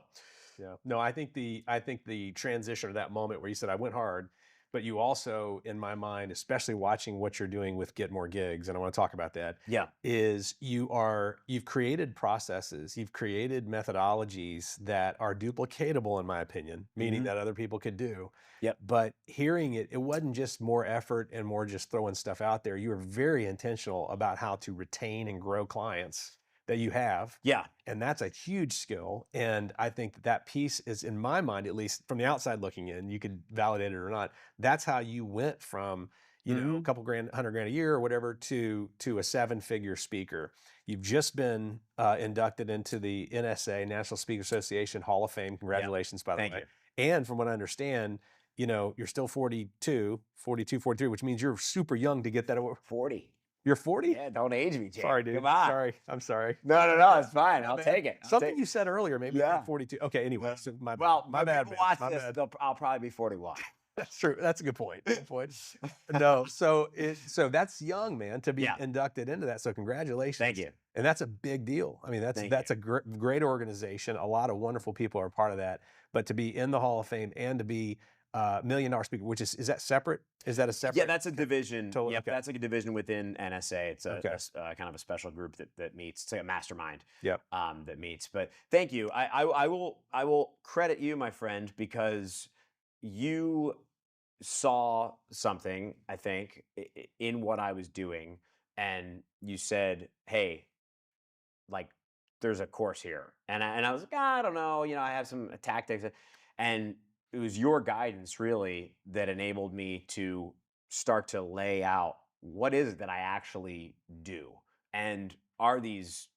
B: yeah. No, I think the transition to that moment where you said I went hard, but you also, in my mind, especially watching what you're doing with Get More Gigs, and I want to talk about that.
A: yeah,
B: Is you've created processes, you've created methodologies that are duplicatable, in my opinion, meaning that other people could do.
A: Yep.
B: But hearing it wasn't just more effort and more just throwing stuff out there. You were very intentional about how to retain and grow clients that you have.
A: Yeah.
B: And that's a huge skill. And I think that piece is, in my mind, at least from the outside looking in, you could validate it or not. That's how you went from, a couple grand, 100 grand a year or whatever, to a 7-figure speaker. You've just been inducted into the NSA, National Speaker Association Hall of Fame. Congratulations, by the way.
A: Thank you.
B: And from what I understand, you're still 42, 43, which means you're super young to get that award.
A: 40.
B: You're 40?
A: Yeah, don't age me, Jay.
B: Sorry, dude.
A: Come on.
B: Sorry. I'm sorry.
A: No, it's fine. I'll take it.
B: Something you said earlier, maybe
A: Yeah.
B: 42. Okay, anyway. So my
A: When
B: bad.
A: people watch
B: My
A: this,
B: bad.
A: I'll probably be 41.
B: That's true. That's a good point. No, so that's young, man, to be inducted into that. So congratulations.
A: Thank you.
B: And that's a big deal. I mean, that's a great organization. A lot of wonderful people are part of that. But to be in the Hall of Fame and to be $1 million speaker, which is that separate? Is that a separate?
A: Yeah, that's a division.
B: Totally,
A: Yep,
B: okay.
A: that's like a division within NSA. It's
B: Okay.
A: a kind of a special group that meets. It's like a mastermind.
B: Yep.
A: That meets. But thank you. I will credit you, my friend, because you saw something, I think, in what I was doing, and you said, "Hey, like, there's a course here," and I was like, I don't know, I have some tactics, and it was your guidance really that enabled me to start to lay out what is it that I actually do, and are these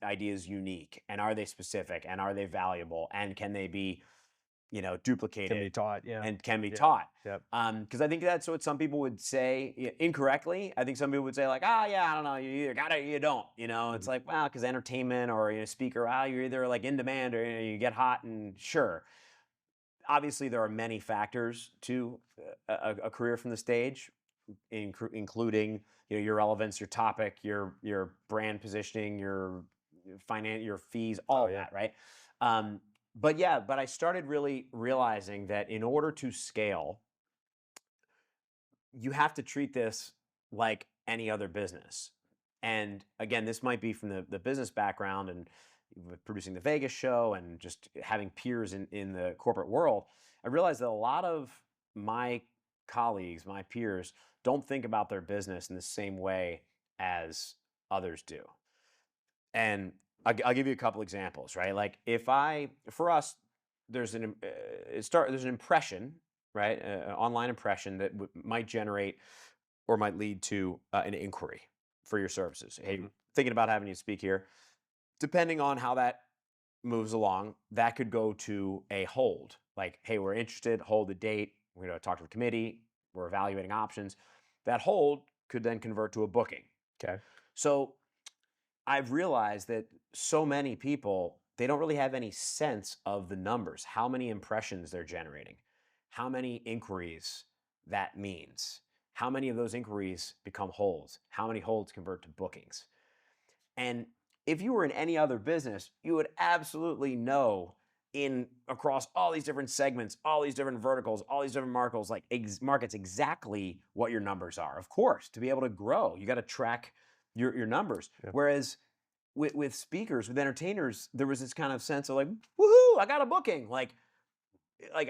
A: ideas unique, and are they specific, and are they valuable, and can they be duplicated,
B: Can be taught, yeah.
A: and can be taught.
B: Yep.
A: Because I think that's what some people would say incorrectly. I think some people would say like, yeah, I don't know, you either got it or you don't. It's like, well, because entertainment or speaker, you're either like in demand or you get hot, and sure. Obviously, there are many factors to a career from the stage, including your relevance, your topic, your brand positioning, your fees, all that, right? But I started really realizing that in order to scale, you have to treat this like any other business. And again, this might be from the business background and with producing the Vegas show and just having peers in the corporate world. I realized that a lot of my colleagues, my peers, don't think about their business in the same way as others do. And I'll give you a couple examples, right? Like for us, there's an impression, right? An online impression that might generate or might lead to an inquiry for your services. Hey, thinking about having you speak here. Depending on how that moves along, that could go to a hold. Like, hey, we're interested, hold the date. We're going to talk to the committee. we're evaluating options. That hold could then convert to a booking.
B: Okay.
A: So I've realized that so many people, they don't really have any sense of the numbers, how many impressions they're generating, how many inquiries that means, how many of those inquiries become holds, how many holds convert to bookings. And if you were in any other business, you would absolutely know across all these different segments, all these different verticals, all these different markets, markets, exactly what your numbers are. Of course, to be able to grow, you got to track your numbers. Yeah. Whereas with speakers, with entertainers, there was this kind of sense of like, woohoo, I got a booking. Like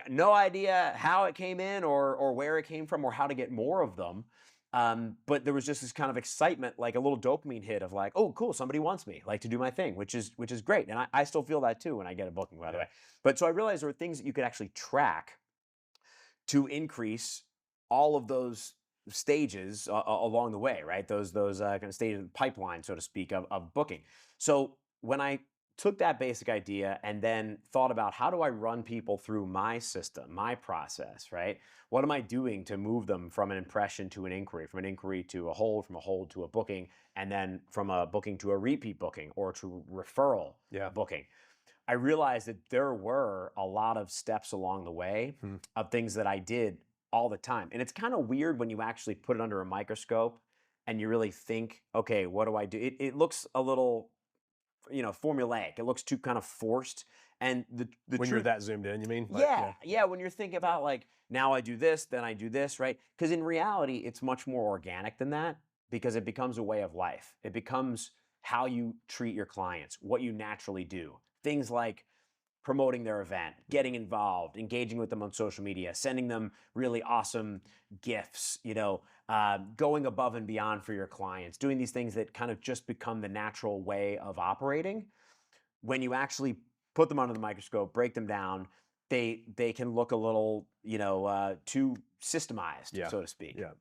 A: no idea how it came in or where it came from or how to get more of them. But there was just this kind of excitement, like a little dopamine hit of like, oh, cool, somebody wants me, like to do my thing, which is great. And I still feel that too when I get a booking, by the way. But so I realized there were things that you could actually track to increase all of those stages along the way, right? Those kind of stages of the pipeline, so to speak, of booking. So when I took that basic idea and then thought about how do I run people through my system, my process, right? What am I doing to move them from an impression to an inquiry, from an inquiry to a hold, from a hold to a booking, and then from a booking to a repeat booking or to referral booking? I realized that there were a lot of steps along the way of things that I did all the time. And it's kind of weird when you actually put it under a microscope and you really think, okay, what do I do? It looks a little, formulaic. It looks too kind of forced. And the
B: when you're that zoomed in, you mean?
A: Yeah. When you're thinking about like, now I do this, then I do this, right? Because in reality, it's much more organic than that because it becomes a way of life. It becomes how you treat your clients, what you naturally do. Things like promoting their event, getting involved, engaging with them on social media, sending them really awesome gifts, going above and beyond for your clients, doing these things that kind of just become the natural way of operating. When you actually put them under the microscope, break them down, they can look a little, too systemized, so to speak.
B: Yeah.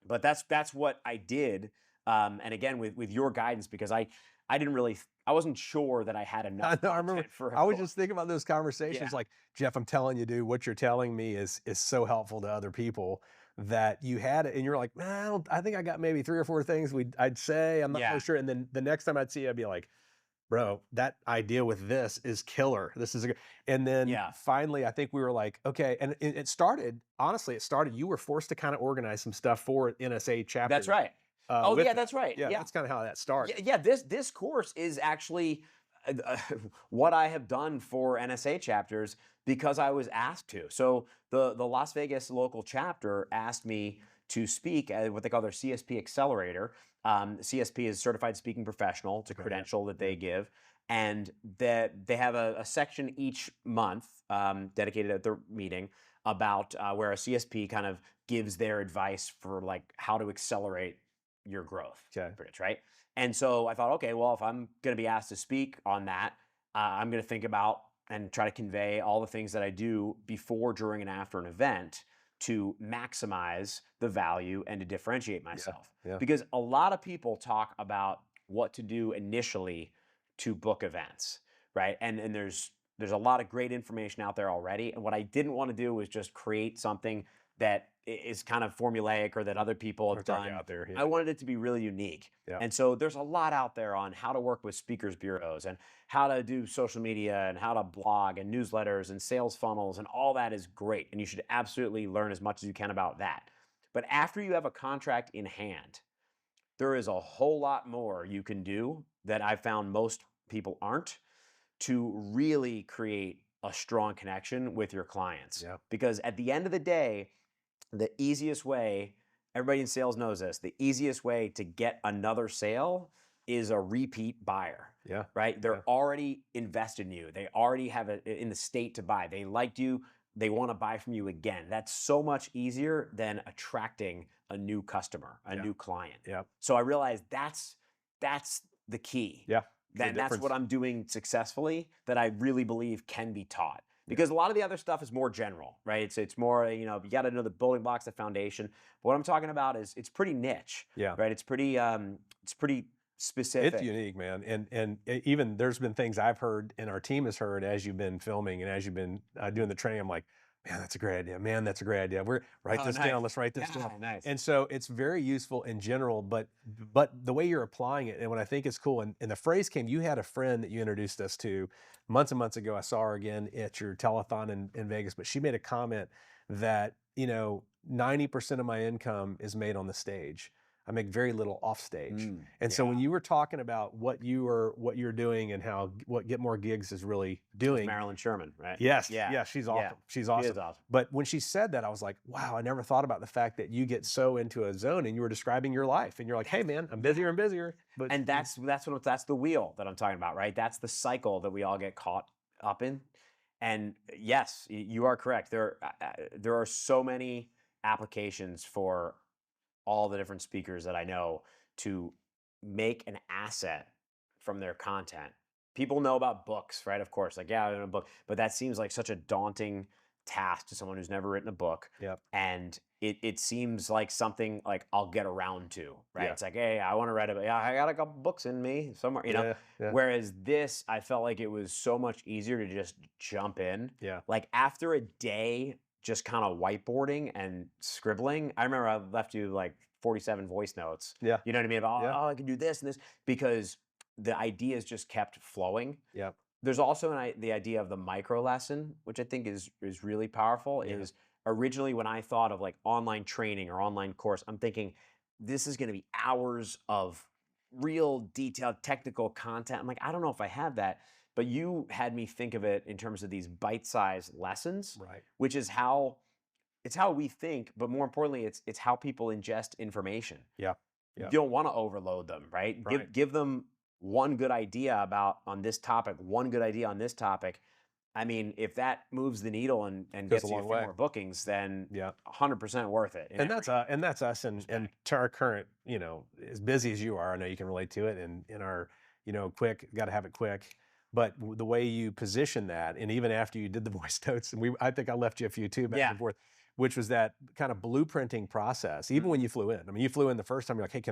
A: But that's what I did. And again, with your guidance, because I wasn't sure that I had enough.
B: I remember. I was just thinking about those conversations. Like, Jeff, I'm telling you, dude, what you're telling me is so helpful to other people that you had it, and you're like, man, I think I got maybe 3 or 4 things I'd say. I'm not so sure. And then the next time I'd see you, I'd be like, bro, that idea with this is killer. This is a good. And then finally, I think we were like, okay. And it started. Honestly, you were forced to kind of organize some stuff for NSA chapter.
A: That's right. That's right.
B: Yeah, that's kind of how that started.
A: Yeah, this course is actually what I have done for NSA chapters because I was asked to. So the Las Vegas local chapter asked me to speak at what they call their CSP Accelerator. CSP is Certified Speaking Professional. It's a credential that they give. And that they have a section each month dedicated at their meeting about where a CSP kind of gives their advice for like how to accelerate your growth, right? And so I thought, okay, well, if I'm going to be asked to speak on that, I'm going to think about and try to convey all the things that I do before, during, and after an event to maximize the value and to differentiate myself. Because a lot of people talk about what to do initially to book events, right? And there's a lot of great information out there already. And what I didn't want to do was just create something that is kind of formulaic or that other people have done
B: out there.
A: I wanted it to be really unique. And so there's a lot out there on how to work with speakers bureaus and how to do social media and how to blog and newsletters and sales funnels, and all that is great. And you should absolutely learn as much as you can about that. But after you have a contract in hand, there is a whole lot more you can do that I found most people aren't to really create a strong connection with your clients. Because at the end of the day, the easiest way, everybody in sales knows this, the easiest way to get another sale is a repeat buyer. Right? They're already invested in you. They already have it in the state to buy. They liked you. They want to buy from you again. That's so much easier than attracting a new customer, a new client. So I realized that's the key. That's what I'm doing successfully that I really believe can be taught. Because a lot of the other stuff is more general, right? It's more, you got to know the building blocks, the foundation. But what I'm talking about is it's pretty niche, right? It's pretty specific.
B: It's unique, man. And even there's been things I've heard and our team has heard as you've been filming and as you've been doing the training. I'm like, Man, that's a great idea. Man, that's a great idea. We're write this
A: Nice.
B: down. Let's write this
A: Yeah,
B: down.
A: nice.
B: And so it's very useful in general, but the way you're applying it, and what I think is cool, and the phrase came, you had a friend that you introduced us to months and months ago. I saw her again at your telethon in Vegas, but she made a comment that, 90% of my income is made on the stage. I make very little off stage. And so when you were talking about what you're doing and what Get More Gigs is really doing.
A: Marilyn Sherman, right?
B: Yes. Yeah. She's awesome.
A: Yeah.
B: She's awesome.
A: She is awesome.
B: But when she said that, I was like, wow, I never thought about the fact that you get so into a zone and you were describing your life and you're like, hey man, I'm busier and busier. But
A: that's the wheel that I'm talking about, right? That's the cycle that we all get caught up in. And yes, you are correct. There are so many applications for all the different speakers that I know to make an asset from their content. People know about books, right? Of course, like, yeah, I read a book, but that seems like such a daunting task to someone who's never written a book.
B: Yep.
A: And it seems like something like I'll get around to, right?
B: Yeah.
A: It's like, hey, I want to write yeah, I got a couple books in me somewhere,
B: Yeah.
A: Whereas this, I felt like it was so much easier to just jump in.
B: Yeah.
A: Like after a day just kind of whiteboarding and scribbling. I remember I left you like 47 voice notes.
B: Yeah.
A: You know what I mean? About,
B: Yeah.
A: oh, I can do this and this, because the ideas just kept flowing.
B: Yeah.
A: There's also the idea of the micro lesson, which I think is really powerful.
B: Yeah.
A: Is originally when I thought of like online training or online course, I'm thinking this is going to be hours of real detailed technical content. I'm like, I don't know if I have that. But you had me think of it in terms of these bite-sized lessons,
B: Right.
A: which is it's how we think, but more importantly, it's how people ingest information.
B: Yeah.
A: You don't want to overload them, right?
B: Right.
A: Give them one good idea on this topic, one good idea on this topic. I mean, if that moves the needle and gets you a few more bookings, then 100% worth it.
B: And that's us and to our current, as busy as you are, I know you can relate to it, and in our, quick, got to have it quick. But the way you position that, and even after you did the voice notes, and I think I left you a few too back and forth, which was that kind of blueprinting process. Even when you flew in, I mean, you flew in the first time, you're like, hey,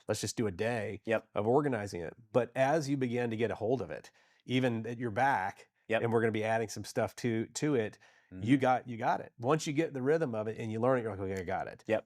B: let's just do a day of organizing it. But as you began to get a hold of it, even at your back, and we're going to be adding some stuff to it, you got it. Once you get the rhythm of it and you learn it, you're like, okay, I got it.
A: Yep.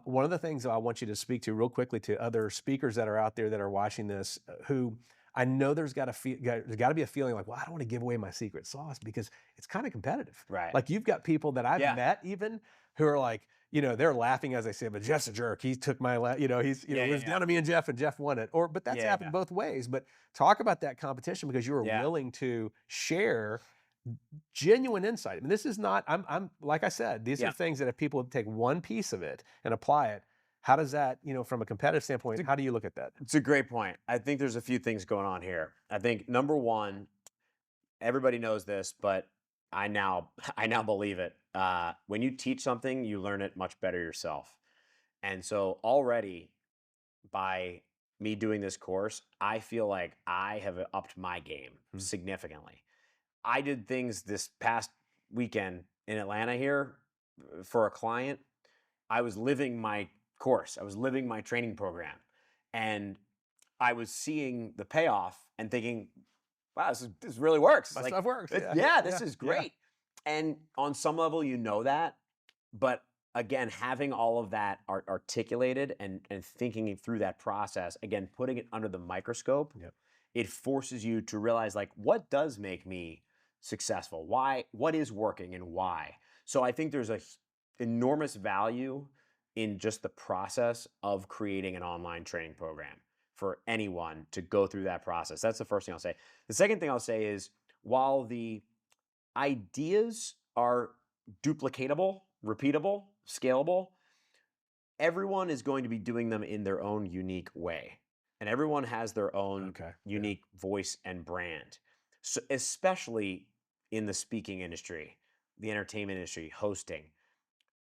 B: One of the things that I want you to speak to real quickly to other speakers that are out there that are watching this, who I know there's got to be a feeling like, well, I don't want to give away my secret sauce because it's kind of competitive.
A: Right.
B: Like you've got people that I've met even who are like, they're laughing as they say, but Jeff's a jerk. He took my, it was down to me and Jeff won it. But that's happened both ways. But talk about that competition because you were willing to share genuine insight. I mean, this is not, I'm like I said, these are things that if people take one piece of it and apply it, how does that, from a competitive standpoint, how do you look at that?
A: It's a great point. I think there's a few things going on here. I think number one, everybody knows this, but I now believe it. When you teach something, you learn it much better yourself. And so already by me doing this course, I feel like I have upped my game significantly. I did things this past weekend in Atlanta here for a client. I was living my course. I was living my training program, and I was seeing the payoff and thinking, wow, this really works.
B: My stuff works.
A: This is great. And on some level, that, but again, having all of that articulated and thinking through that process, again, putting it under the microscope, it forces you to realize like, what does make me successful? Why? What is working and why? So I think there's a enormous value in just the process of creating an online training program for anyone to go through that process. That's the first thing I'll say. The second thing I'll say is, while the ideas are duplicatable, repeatable, scalable, everyone is going to be doing them in their own unique way. And everyone has their own unique voice and brand. So especially in the speaking industry, the entertainment industry, hosting.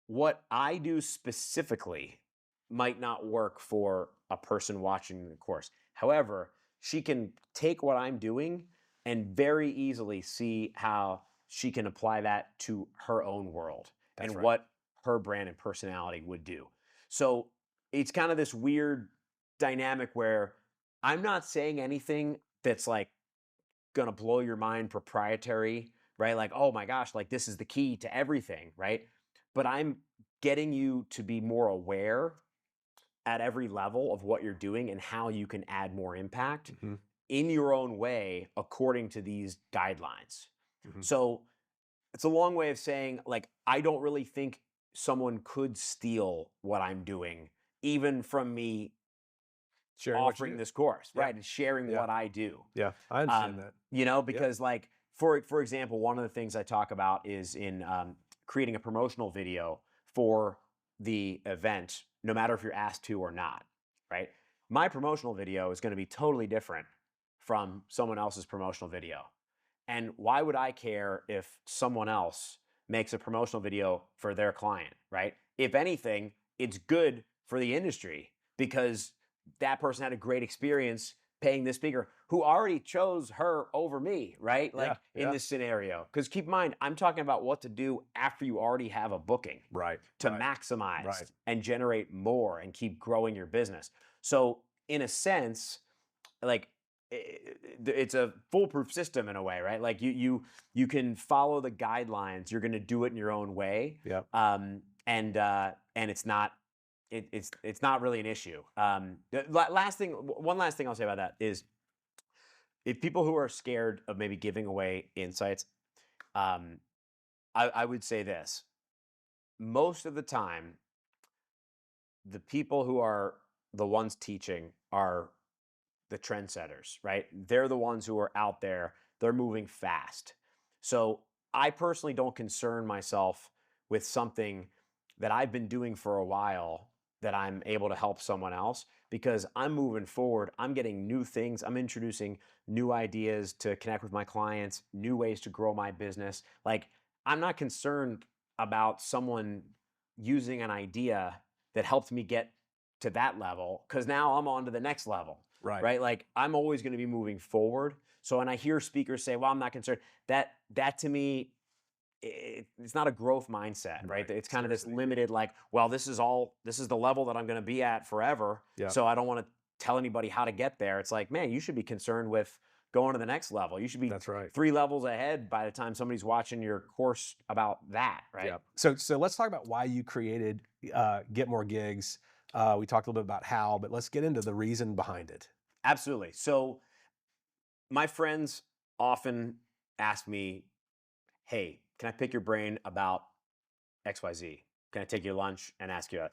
A: What I do specifically might not work for a person watching the course. However, she can take what I'm doing and very easily see how she can apply that to her own world what her brand and personality would do. So it's kind of this weird dynamic where I'm not saying anything that's like gonna blow your mind proprietary right? Like, oh my gosh, like this is the key to everything, right? But I'm getting you to be more aware at every level of what you're doing and how you can add more impact in your own way according to these guidelines. So it's a long way of saying, like, I don't really think someone could steal what I'm doing, even from me
B: Sharing what you
A: offering
B: do.
A: this course,
B: Yeah.
A: right? And sharing
B: Yeah.
A: what I do.
B: Yeah, I understand that.
A: You know, because like, for example, one of the things I talk about is in creating a promotional video for the event, no matter if you're asked to or not, right? My promotional video is going to be totally different from someone else's promotional video. And why would I care if someone else makes a promotional video for their client, right? If anything, it's good for the industry because that person had a great experience paying this speaker who already chose her over me, right? Like in this scenario. Because keep in mind, I'm talking about what to do after you already have a booking.
B: Right.
A: To maximize and generate more and keep growing your business. So in a sense, like it's a foolproof system in a way, right? Like you can follow the guidelines. You're going to do it in your own way.
B: Yeah.
A: And it's not it's not really an issue. One last thing I'll say about that is, if people who are scared of maybe giving away insights, I would say this: most of the time, the people who are the ones teaching are the trendsetters, right? They're the ones who are out there. They're moving fast. So I personally don't concern myself with something that I've been doing for a while that I'm able to help someone else, because I'm moving forward. I'm getting new things. I'm introducing new ideas to connect with my clients, new ways to grow my business. Like, I'm not concerned about someone using an idea that helped me get to that level, because now I'm on to the next level. Right. Like, I'm always going to be moving forward. So when I hear speakers say, well, I'm not concerned, that to me, it's not a growth mindset, right? It's kind of this limited, like, well, this is the level that I'm going to be at forever. So I don't want to tell anybody how to get there. It's like, man, you should be concerned with going to the next level. You should be 3 levels ahead by the time somebody's watching your course about that, right?
B: Yeah. So let's talk about why you created Get More Gigs. We talked a little bit about how, but let's get into the reason behind it.
A: Absolutely. So my friends often ask me, hey, can I pick your brain about XYZ? Can I take your lunch and ask you?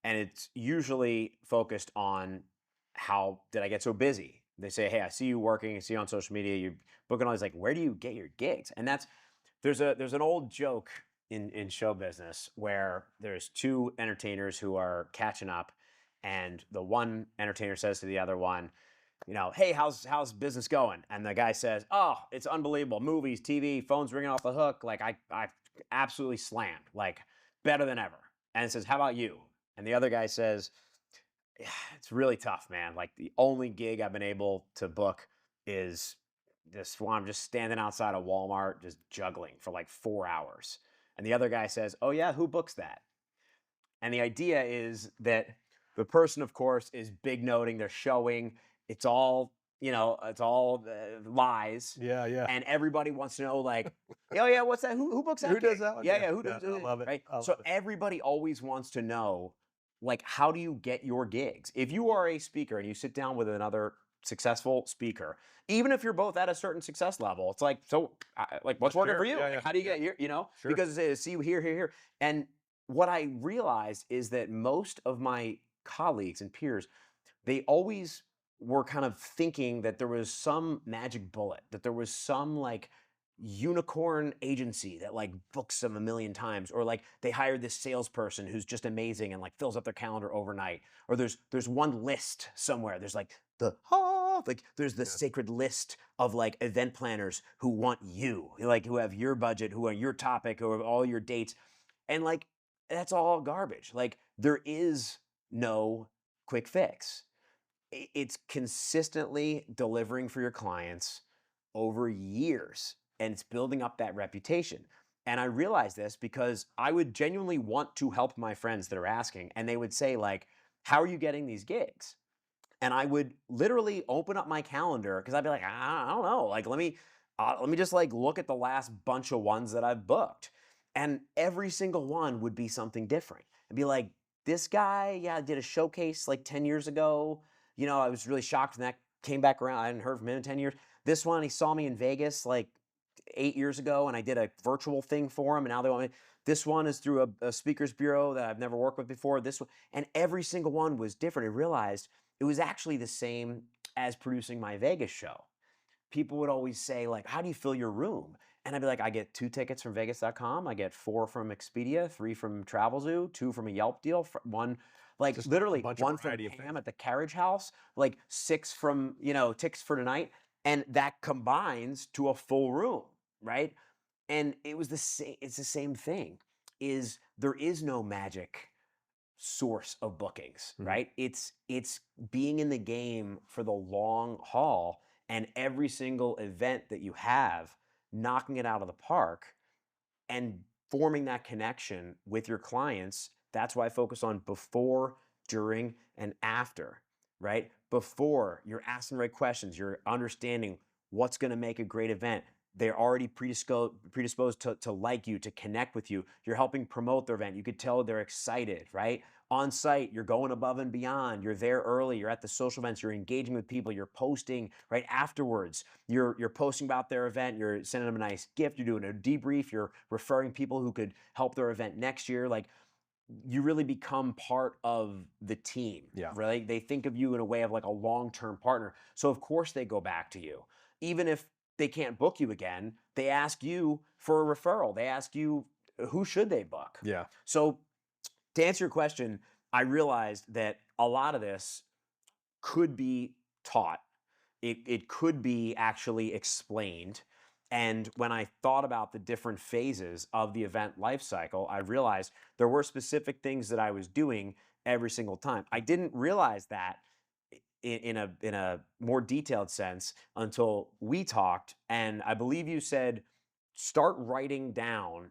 A: And it's usually focused on, how did I get so busy? They say, hey, I see you working, I see you on social media, you're booking all these, like, where do you get your gigs? And there's an old joke in show business where there's 2 entertainers who are catching up, and the one entertainer says to the other one, you know, hey, how's business going? And the guy says, oh, it's unbelievable. Movies, TV, phones ringing off the hook. Like, I absolutely slammed, like, better than ever. And it says, how about you? And the other guy says, yeah, it's really tough, man. Like, the only gig I've been able to book is this one. I'm just standing outside of Walmart, just juggling for like 4 hours. And the other guy says, oh yeah, who books that? And the idea is that the person, of course, is big noting, they're showing, it's all, lies.
B: Yeah, yeah.
A: And everybody wants to know, like, oh yeah, what's that? Who books that?
B: Who does that one?
A: Yeah, who does
B: I love it.
A: Right?
B: I love
A: So
B: it.
A: everybody always wants to know, like, how do you get your gigs? If you are a speaker and you sit down with another successful speaker, even if you're both at a certain success level, it's like, so, like, what's working for you?
B: Yeah, yeah.
A: Like, how do you get here? Because it says, see you here. And what I realized is that most of my colleagues and peers, they always were kind of thinking that there was some magic bullet, that there was some, like, unicorn agency that, like, books them 1,000,000 times, or like they hired this salesperson who's just amazing and, like, fills up their calendar overnight, or there's one list somewhere. There's like there's the sacred list of, like, event planners who want you, like, who have your budget, who are your topic, who have all your dates, and, like, that's all garbage. Like, there is no quick fix. It's consistently delivering for your clients over years, and it's building up that reputation. And I realized this because I would genuinely want to help my friends that are asking, and they would say, like, how are you getting these gigs? And I would literally open up my calendar, because I'd be like, I don't know, like, let me just like look at the last bunch of ones that I've booked. And every single one would be something different. I'd be like, this guy, yeah, I did a showcase like 10 years ago. You know, I was really shocked when that came back around. I hadn't heard from him in 10 years. This one, he saw me in Vegas like 8 years ago and I did a virtual thing for him. And now they want me. This one is through a speakers bureau that I've never worked with before. This one, and every single one was different. I realized it was actually the same as producing my Vegas show. People would always say like, how do you fill your room? And I'd be like, I get 2 tickets from Vegas.com. I get 4 from Expedia, 3 from Travelzoo, 2 from a Yelp deal, 1, like
B: Just
A: literally
B: a bunch of
A: 1 from
B: variety of
A: Pam at the Carriage House, like 6 from, Tickets for Tonight. And that combines to a full room, right? And it was the same, it's the same thing, is there is no magic source of bookings, right? It's being in the game for the long haul, and every single event that you have, knocking it out of the park and forming that connection with your clients. That's why I focus on before, during, and after, right? Before, you're asking the right questions, you're understanding what's going to make a great event. They're already predisposed to like you, to connect with you. You're helping promote their event. You could tell they're excited, right? On site, you're going above and beyond. You're there early. You're at the social events. You're engaging with people. You're posting right afterwards. You're posting about their event. You're sending them a nice gift. You're doing a debrief. You're referring people who could help their event next year. Like, you really become part of the team.
B: Yeah.
A: Right? They think of you in a way of like a long-term partner. So of course they go back to you. Even if they can't book you again, they ask you for a referral. They ask you, who should they book?
B: Yeah.
A: So to answer your question, I realized that a lot of this could be taught. It could be actually explained. And when I thought about the different phases of the event life cycle, I realized there were specific things that I was doing every single time. I didn't realize that in a more detailed sense until we talked. And I believe you said, start writing down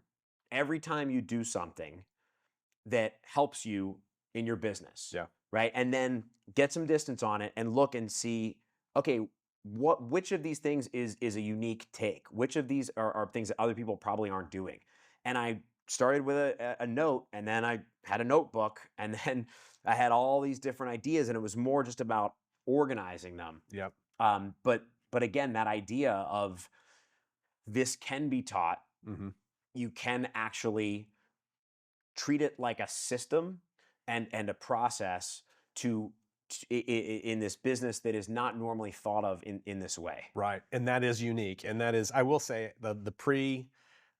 A: every time you do something that helps you in your business.
B: Yeah.
A: Right. And then get some distance on it and look and see, okay, which of these things is a unique take? Which of these are things that other people probably aren't doing? And I started with a note, and then I had a notebook, and then I had all these different ideas, and it was more just about organizing them.
B: Yep.
A: But again, that idea of this can be taught. You can actually treat it like a system and a process in this business that is not normally thought of in this way.
B: Right. And that is unique. And that is, I will say, the pre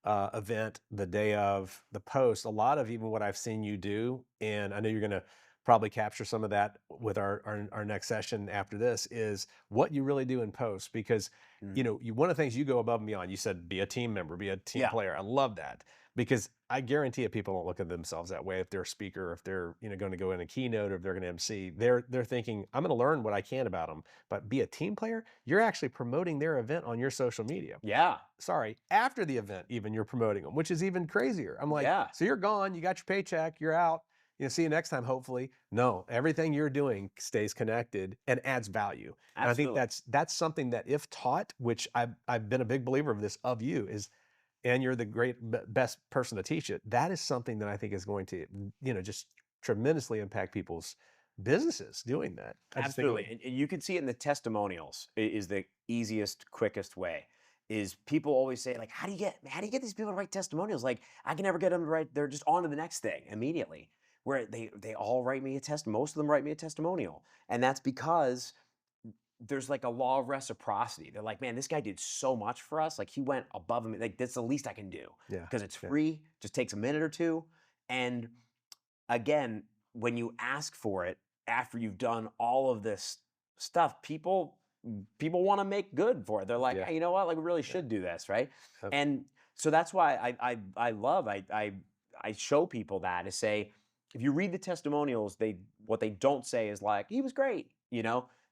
B: event, the day of, the post, a lot of even what I've seen you do, and I know you're going to probably capture some of that with our next session after this, is what you really do in post. Because one of the things you go above and beyond, you said be a team member, be a team player. I love that, because I guarantee if people don't look at themselves that way, if they're a speaker, if they're going to go in a keynote, or if they're going to MC, they're thinking, I'm going to learn what I can about them. But be a team player, you're actually promoting their event on your social media.
A: Yeah.
B: Sorry, after the event, even you're promoting them, which is even crazier. I'm like, so you're gone, you got your paycheck, you're out. See you next time, hopefully. No, everything you're doing stays connected and adds value.
A: Absolutely.
B: And I think that's something that, if taught, which I've been a big believer of this of you, is, and you're the best person to teach it. That is something that I think is going to, just tremendously impact people's businesses doing that.
A: Absolutely. And you can see it in the testimonials is the easiest, quickest way. Is people always say, like, how do you get these people to write testimonials? Like, I can never get them to write, they're just on to the next thing immediately. Where they all write me most of them write me a testimonial. And that's because there's like a law of reciprocity. They're like, man, this guy did so much for us. Like, he went above me. Like, that's the least I can do.
B: Yeah.
A: Because it's free, just takes a minute or two. And again, when you ask for it after you've done all of this stuff, people want to make good for it. They're like, hey, you know what? Like, we really should do this, right? Yep. And so that's why I show people that, to say, if you read the testimonials, what they don't say is like, he was great.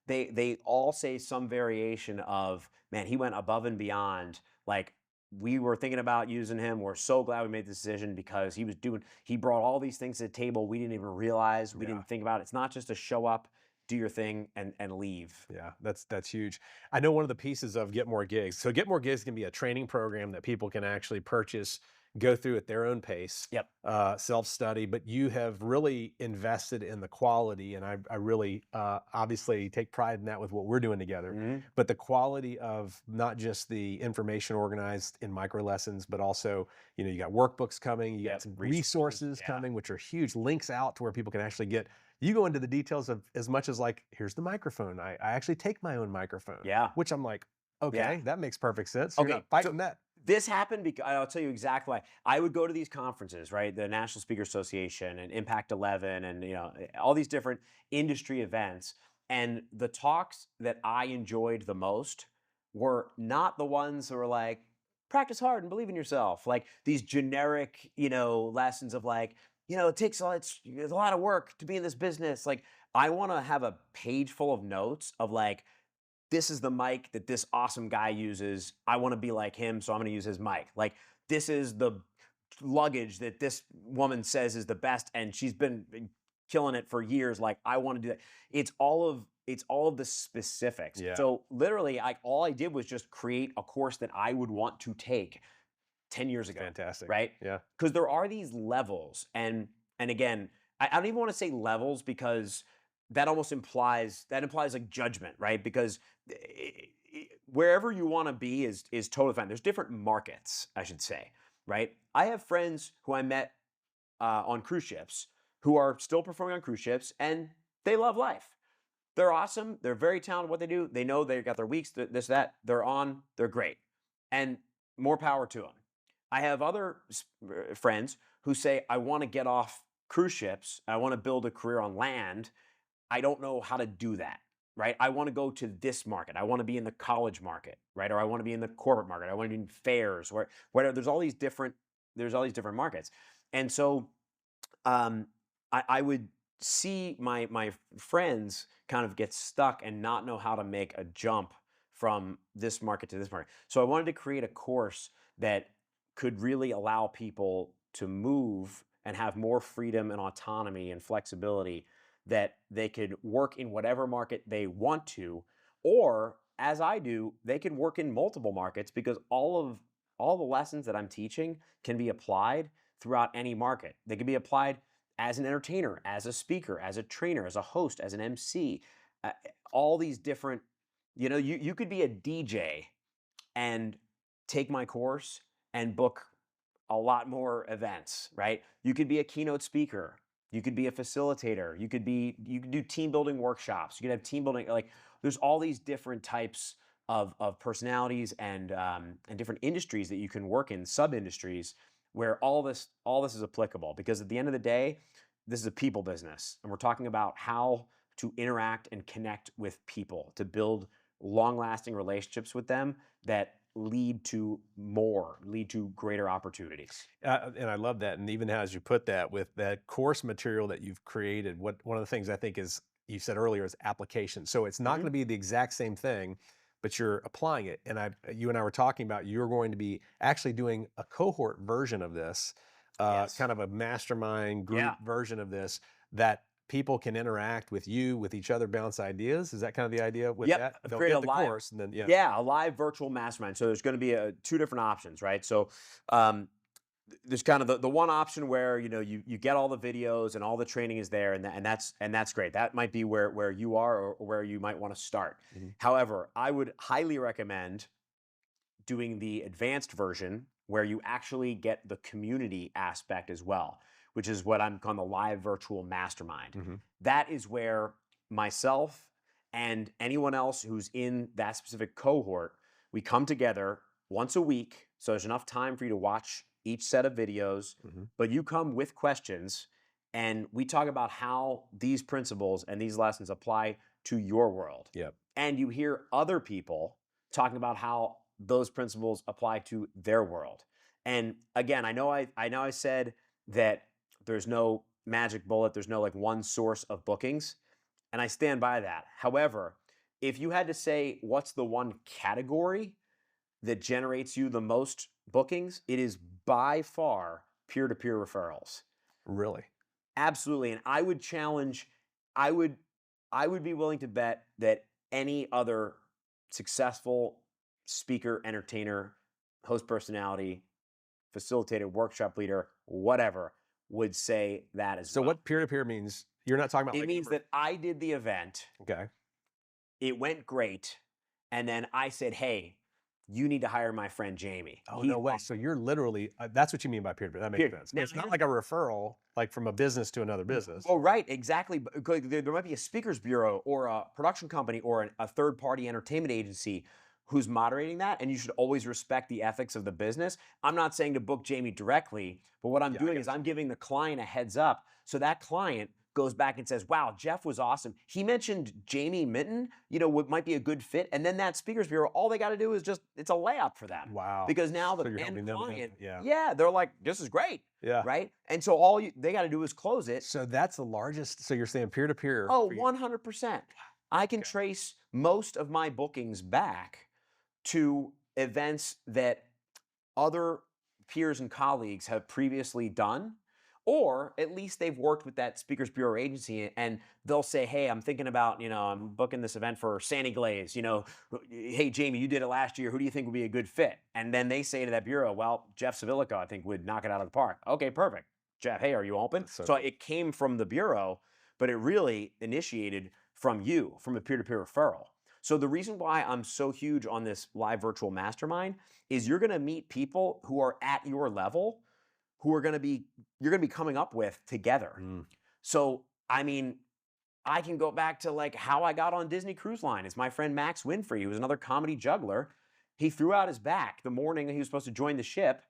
A: They all say some variation of, man, he went above and beyond. Like, we were thinking about using him. We're so glad we made the decision, because he brought all these things to the table we didn't even realize, we didn't think about. It's not just a show up, do your thing, and leave.
B: Yeah, that's huge. I know one of the pieces of Get More Gigs. So Get More Gigs can be a training program that people can actually purchase, go through at their own pace,
A: Yep.
B: self-study, but you have really invested in the quality, and I really obviously take pride in that with what we're doing together.
A: Mhm.
B: But the quality of not just the information organized in micro lessons, but also, you got workbooks coming, you got
A: Yep,
B: some
A: resources,
B: resources
A: yeah.
B: coming, which are huge, links out to where people can actually get. You go into the details of as much as like, here's the microphone. I actually take my own microphone.
A: Yeah.
B: Which I'm like, okay,
A: Yeah.
B: that makes perfect sense. You're
A: Okay,
B: not fighting that.
A: This happened because I'll tell you exactly why. I would go to these conferences, right? The National Speaker Association and Impact 11 and all these different industry events. And the talks that I enjoyed the most were not the ones that were like, practice hard and believe in yourself. Like these generic, lessons of like, it takes it's a lot of work to be in this business. Like I want to have a page full of notes of like, this is the mic that this awesome guy uses. I want to be like him, so I'm going to use his mic. Like, this is the luggage that this woman says is the best, and she's been killing it for years. Like, I want to do that. It's all of the specifics.
B: Yeah.
A: So literally, all I did was just create a course that I would want to take 10 years ago.
B: Fantastic.
A: Right?
B: Yeah.
A: Because there are these levels, and again, I don't even want to say levels because that almost implies like judgment, right? Because wherever you want to be is totally fine. There's different markets, I should say, right? I have friends who I met on cruise ships who are still performing on cruise ships, and they love life. They're awesome. They're very talented at what they do. They know they got their weeks, this, that. They're on. They're great, and more power to them. I have other friends who say, I want to get off cruise ships. I want to build a career on land. I don't know how to do that, right? I want to go to this market. I want to be in the college market, right? Or I want to be in the corporate market. I want to be in fairs, or whatever. There's all these different markets. And so I would see my friends kind of get stuck and not know how to make a jump from this market to this market. So I wanted to create a course that could really allow people to move and have more freedom and autonomy and flexibility, that they could work in whatever market they want to, or as I do, they can work in multiple markets, because all the lessons that I'm teaching can be applied throughout any market. They can be applied as an entertainer, as a speaker, as a trainer, as a host, as an MC, all these different, you could be a DJ and take my course and book a lot more events, right? You could be a keynote speaker. You could be a facilitator. You could do team building workshops. You could have team building, like there's all these different types of personalities and different industries that you can work in, sub industries, where all this is applicable. Because at the end of the day, this is a people business, and we're talking about how to interact and connect with people, to build long-lasting relationships with them that lead to greater opportunities.
B: And I love that. And even as you put that with that course material that you've created, one of the things I think is, you said earlier, is application. So it's not going to be the exact same thing, but you're applying it. And you and I were talking about, you're going to be actually doing a cohort version of this,
A: Yes.
B: kind of a mastermind group
A: Yeah.
B: version of this, that people can interact with you, with each other, bounce ideas. Is that kind of the idea with that? They'll
A: Create
B: get
A: a
B: the
A: live
B: course and then
A: a live virtual mastermind. So there's going to be two different options, right? So there's kind of the one option where you get all the videos and all the training is there, and that's great. That might be where you are, or where you might want to start.
B: Mm-hmm.
A: However, I would highly recommend doing the advanced version, where you actually get the community aspect as well, which is what I'm calling the live virtual mastermind.
B: Mm-hmm.
A: That is where myself and anyone else who's in that specific cohort, we come together once a week. So there's enough time for you to watch each set of videos,
B: Mm-hmm.
A: but you come with questions, and we talk about how these principles and these lessons apply to your world.
B: Yep.
A: And you hear other people talking about how those principles apply to their world. And again, I know I said that there's no magic bullet, there's no like one source of bookings, and I stand by that. However, if you had to say what's the one category that generates you the most bookings, it is by far peer-to-peer referrals.
B: Really?
A: Absolutely. And I would I would be willing to bet that any other successful speaker, entertainer, host personality, facilitator, workshop leader, whatever, would say that as
B: So
A: well.
B: what peer-to-peer means? You're not talking about
A: It means that I did the event,
B: Okay.
A: it went great, and then I said, hey, you need to hire my friend Jamie.
B: Oh,
A: He's
B: no way. So you're literally, that's what you mean by peer-to-peer. That makes
A: Peer.
B: sense.
A: Now,
B: It's not
A: here's-
B: like a referral, like from a business to another business.
A: Oh, right, exactly. There might be a speakers bureau or a production company or a third-party entertainment agency who's moderating that, and you should always respect the ethics of the business. I'm not saying to book Jamie directly, but what I'm doing is I'm giving the client a heads up, so that client goes back and says, wow, Jeff was awesome. He mentioned Jamie Minton, what might be a good fit, and then that speakers bureau, all they got to do is it's a layup for them.
B: Wow.
A: Because now the
B: So you're
A: end
B: helping them,
A: client,
B: yeah.
A: they're like, this is great.
B: Yeah.
A: Right? And so they got to do is close it.
B: So that's the largest, so you're saying peer-to-peer.
A: Oh, 100%. I can trace most of my bookings back to events that other peers and colleagues have previously done, or at least they've worked with that Speakers Bureau agency and they'll say, hey, I'm thinking about, I'm booking this event for Sandy Glaze, hey, Jamie, you did it last year. Who do you think would be a good fit? And then they say to that bureau, well, Jeff Civillico, I think would knock it out of the park. Okay, perfect. Jeff, hey, are you open? So it came from the bureau, but it really initiated from you, from a peer-to-peer referral. So the reason why I'm so huge on this live virtual mastermind is you're going to meet people who are at your level, who you're going to be coming up with together. So, I mean, I can go back to like how I got on Disney Cruise Line. It's my friend Max Winfrey, who was another comedy juggler. He threw out his back the morning he was supposed to join the ship,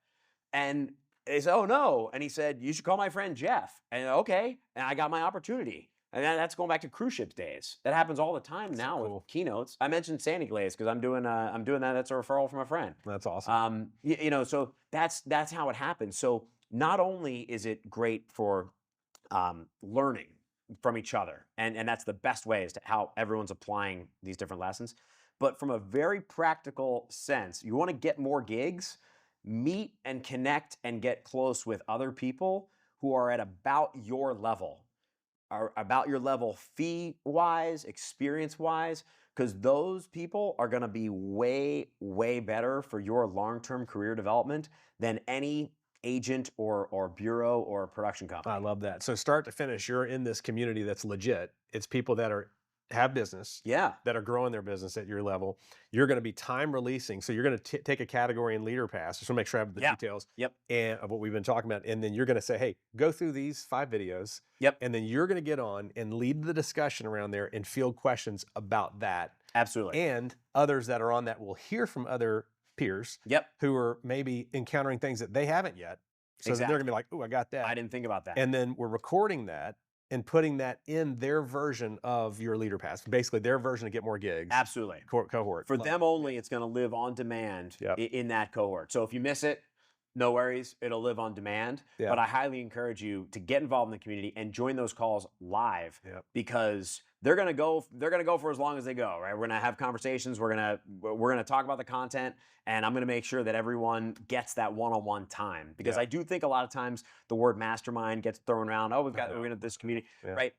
A: and they said, oh no. And he said, you should call my friend Jeff. And okay, and I got my opportunity. And that's going back to cruise ship days. That happens all the time now with keynotes. I mentioned Sandy Glaze because I'm doing that. That's a referral from a friend.
B: That's awesome.
A: So that's how it happens. So not only is it great for learning from each other, and that's the best way as to how everyone's applying these different lessons, but from a very practical sense, you want to get more gigs, meet and connect and get close with other people who are at about your level. Are about your level fee-wise, experience-wise, because those people are going to be way, way better for your long-term career development than any agent or bureau or production company.
B: I love that. So start to finish, you're in this community that's legit. It's people that have business, that are growing their business at your level. You're going to be time releasing. So you're going to take a category in LeaderPass. Just want to make sure I have the details and of what we've been talking about. And then you're going to say, hey, go through these 5 videos. And then you're going to get on and lead the discussion around there and field questions about that.
A: Absolutely.
B: And others that are on that will hear from other peers who are maybe encountering things that they haven't yet. So that they're going to be like, oh, I got that.
A: I didn't think about that.
B: And then we're recording that and putting that in their version of your LeaderPass, basically their version to get more gigs.
A: Absolutely.
B: Cohort.
A: For them only, it's going to live on demand in that cohort. So if you miss it, no worries, it'll live on demand. But I highly encourage you to get involved in the community and join those calls live because they're gonna go for as long as they go, right? We're gonna have conversations, we're gonna talk about the content, and I'm gonna make sure that everyone gets that one-on-one time. Because I do think a lot of times the word mastermind gets thrown around. Oh, we're gonna have this community, right?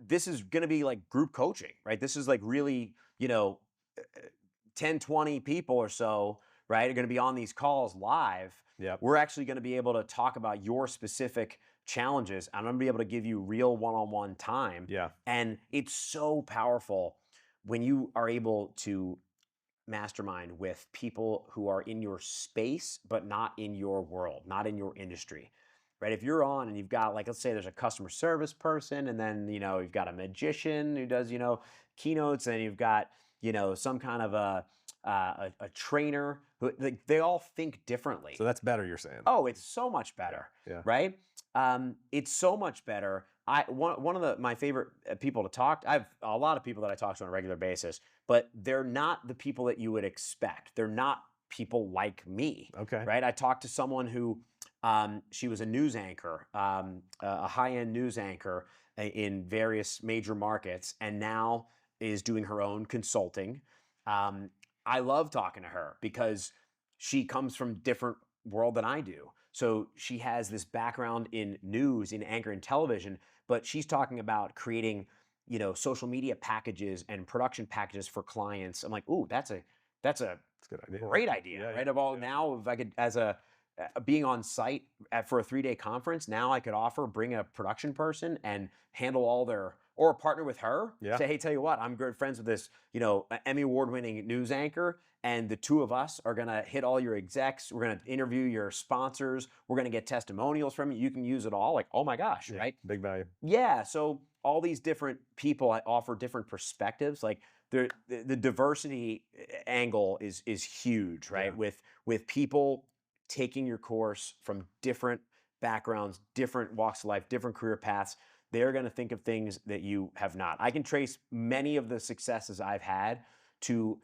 A: This is gonna be like group coaching, right? This is like really, 10, 20 people or so, right, are gonna be on these calls live. We're actually going to be able to talk about your specific challenges. And I'm going to be able to give you real one-on-one time. And it's so powerful when you are able to mastermind with people who are in your space, but not in your world, not in your industry. Right? If you're on and you've got, like, let's say there's a customer service person, and then, you've got a magician who does, keynotes, and you've got, some kind of a trainer who they all think differently.
B: So that's better, you're saying?
A: Oh, it's so much better, right? It's so much better. One of my favorite people to talk. I have a lot of people that I talk to on a regular basis, but they're not the people that you would expect. They're not people like me.
B: Okay.
A: Right? I talked to someone who she was a news anchor, a high-end news anchor in various major markets, and now is doing her own consulting. I love talking to her because she comes from a different world than I do. So she has this background in news, in anchor and television, but she's talking about creating, social media packages and production packages for clients. I'm like, ooh, that's a
B: That's a good idea.
A: great idea, right? Now, if I could, as a being on site for a 3-day conference, now I could bring a production person and handle all or partner with her.
B: Yeah.
A: Say, hey, tell you what, I'm good friends with this, Emmy award-winning news anchor, and the two of us are gonna hit all your execs. We're gonna interview your sponsors. We're gonna get testimonials from you. You can use it all. Like, oh my gosh, right?
B: Big value.
A: Yeah. So all these different people offer different perspectives. Like the diversity angle is huge, right?
B: Yeah.
A: With people taking your course from different backgrounds, different walks of life, different career paths. They're going to think of things that you have not. I can trace many of the successes I've had to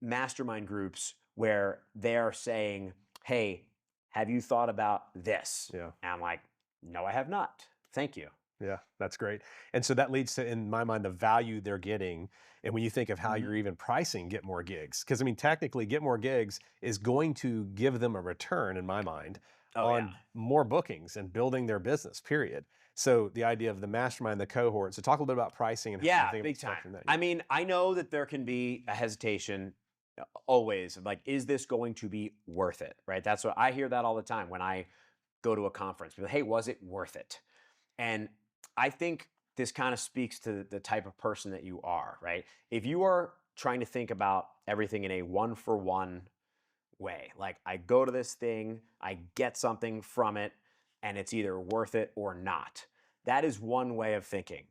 A: mastermind groups where they're saying, hey, have you thought about this?
B: Yeah.
A: And I'm like, no, I have not. Thank you.
B: Yeah, that's great. And so that leads to, in my mind, the value they're getting. And when you think of how you're even pricing Get More Gigs, because I mean, technically Get More Gigs is going to give them a return, in my mind, on more bookings and building their business, period. So the idea of the mastermind, the cohort. So talk a little bit about pricing and how you think
A: big
B: about
A: time.
B: that.
A: I mean, I know that there can be a hesitation always, like, is this going to be worth it, right? That's what I hear that all the time when I go to a conference. People, hey, was it worth it? And I think this kind of speaks to the type of person that you are, right? If you are trying to think about everything in a one-for-one way, like I go to this thing, I get something from it, and it's either worth it or not. That is one way of thinking.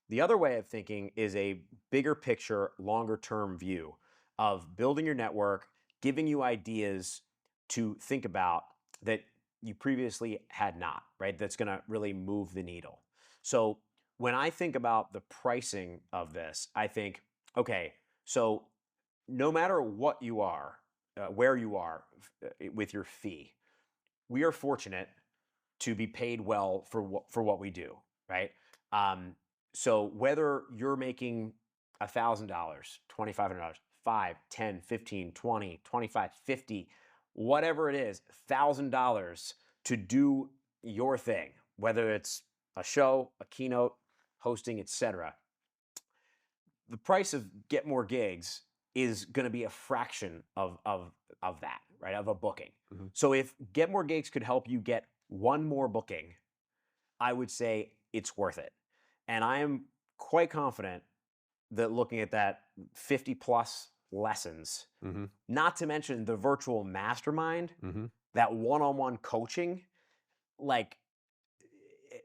A: The other way of thinking is a bigger picture, longer term view of building your network, giving you ideas to think about that you previously had not, right? That's going to really move the needle. So when I think about the pricing of this, I think, okay, so no matter what you are, where you are with your fee, we are fortunate to be paid well for what we do, right? So whether you're making $1,000, $2,500, 5, 10, 15, 20, 25, 50, whatever it is, $1,000 to do your thing, whether it's a show, a keynote, hosting, etc. The price of Get More Gigs is going to be a fraction of that, right? Of a booking. So if Get More Gigs could help you get one more booking, I would say it's worth it. And I am quite confident that looking at that 50 plus lessons, not to mention the virtual mastermind, that one-on-one coaching, like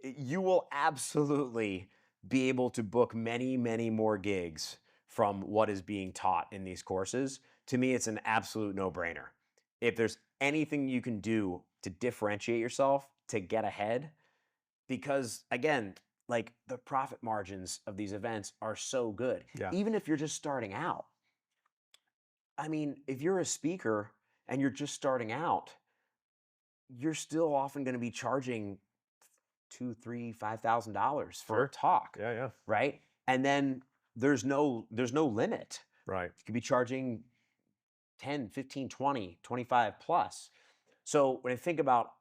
A: you will absolutely be able to book many, many more gigs from what is being taught in these courses. To me, it's an absolute no-brainer. If there's anything you can do to differentiate yourself, to get ahead, because again, like the profit margins of these events are so good.
B: Yeah.
A: Even if you're just starting out. I mean, if you're a speaker and you're just starting out, you're still often going to be charging $2,000, $3,000, $5,000 for a talk.
B: Yeah.
A: Right. And then there's no limit.
B: Right.
A: You could be charging 10, 15, 20, 25 plus. So when I think about,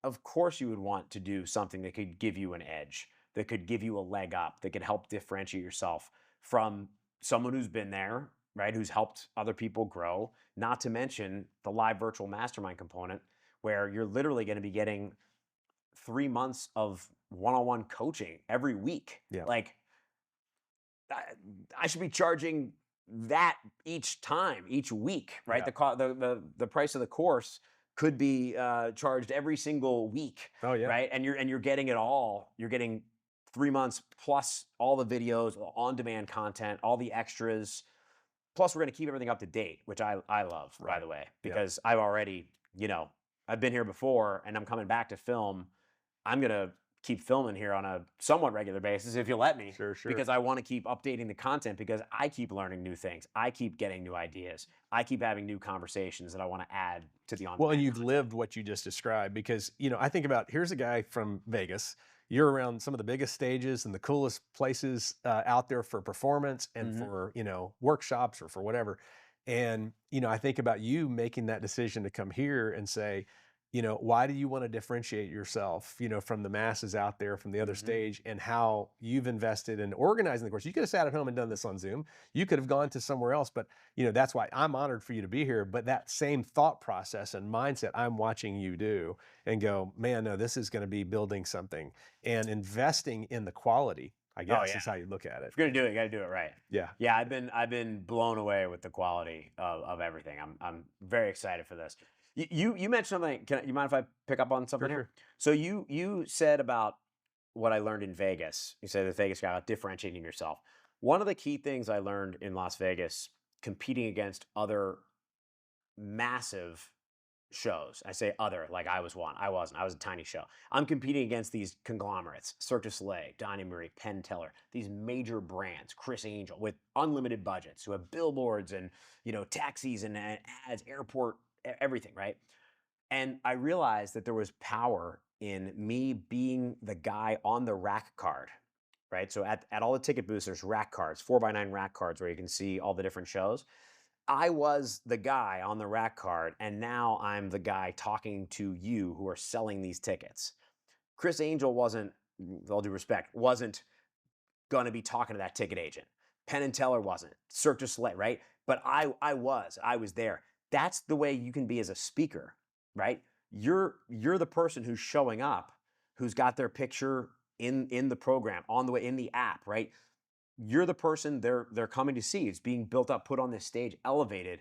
A: of course you would want to do something that could give you an edge, that could give you a leg up, that could help differentiate yourself from someone who's been there, right? Who's helped other people grow, not to mention the live virtual mastermind component where you're literally going to be getting 3 months of one-on-one coaching every week.
B: Yeah.
A: Like I should be charging that each time, each week, right?
B: Yeah.
A: The price of the course could be charged every single week.
B: Oh yeah.
A: Right. And you're getting it all. You're getting 3 months plus all the videos, on-demand content, all the extras. Plus, we're going to keep everything up to date, which I love, by the way, because I've already, I've been here before and I'm coming back to film. I'm going to keep filming here on a somewhat regular basis if you let me.
B: Sure.
A: Because I want to keep updating the content because I keep learning new things. I keep getting new ideas. I keep having new conversations that I want to add to the on-demand.
B: Well, and you've lived what you just described because, I think about, here's a guy from Vegas. You're around some of the biggest stages and the coolest places out there for performance and for, workshops or for whatever. And, I think about you making that decision to come here and say, why do you want to differentiate yourself, from the masses out there, from the other stage, and how you've invested in organizing the course. You could have sat at home and done this on Zoom. You could have gone to somewhere else, but that's why I'm honored for you to be here. But that same thought process and mindset, I'm watching you do and go, man, no, this is going to be building something and investing in the quality, I guess, is how you look at it.
A: If you're gonna do it, you gotta do it right.
B: Yeah.
A: Yeah, I've been blown away with the quality of everything. I'm very excited for this. You mentioned something. You mind if I pick up on something here? So you said about what I learned in Vegas. You said the Vegas guy about differentiating yourself. One of the key things I learned in Las Vegas, competing against other massive shows. I say other, like I was one. I wasn't. I was a tiny show. I'm competing against these conglomerates: Cirque du Soleil, Donnie Marie, Penn Teller, these major brands, Chris Angel, with unlimited budgets, who have billboards and taxis and ads, airport, everything, right? And I realized that there was power in me being the guy on the rack card, right? So at all the ticket booths, there's rack cards, 4x9 rack cards where you can see all the different shows. I was the guy on the rack card, and now I'm the guy talking to you who are selling these tickets. Chris Angel wasn't, with all due respect, wasn't going to be talking to that ticket agent. Penn and Teller wasn't. Cirque du Soleil, right? But I was there. That's the way you can be as a speaker, right? You're the person who's showing up, who's got their picture in the program, on the way, in the app, right? You're the person they're coming to see. It's being built up, put on this stage, elevated.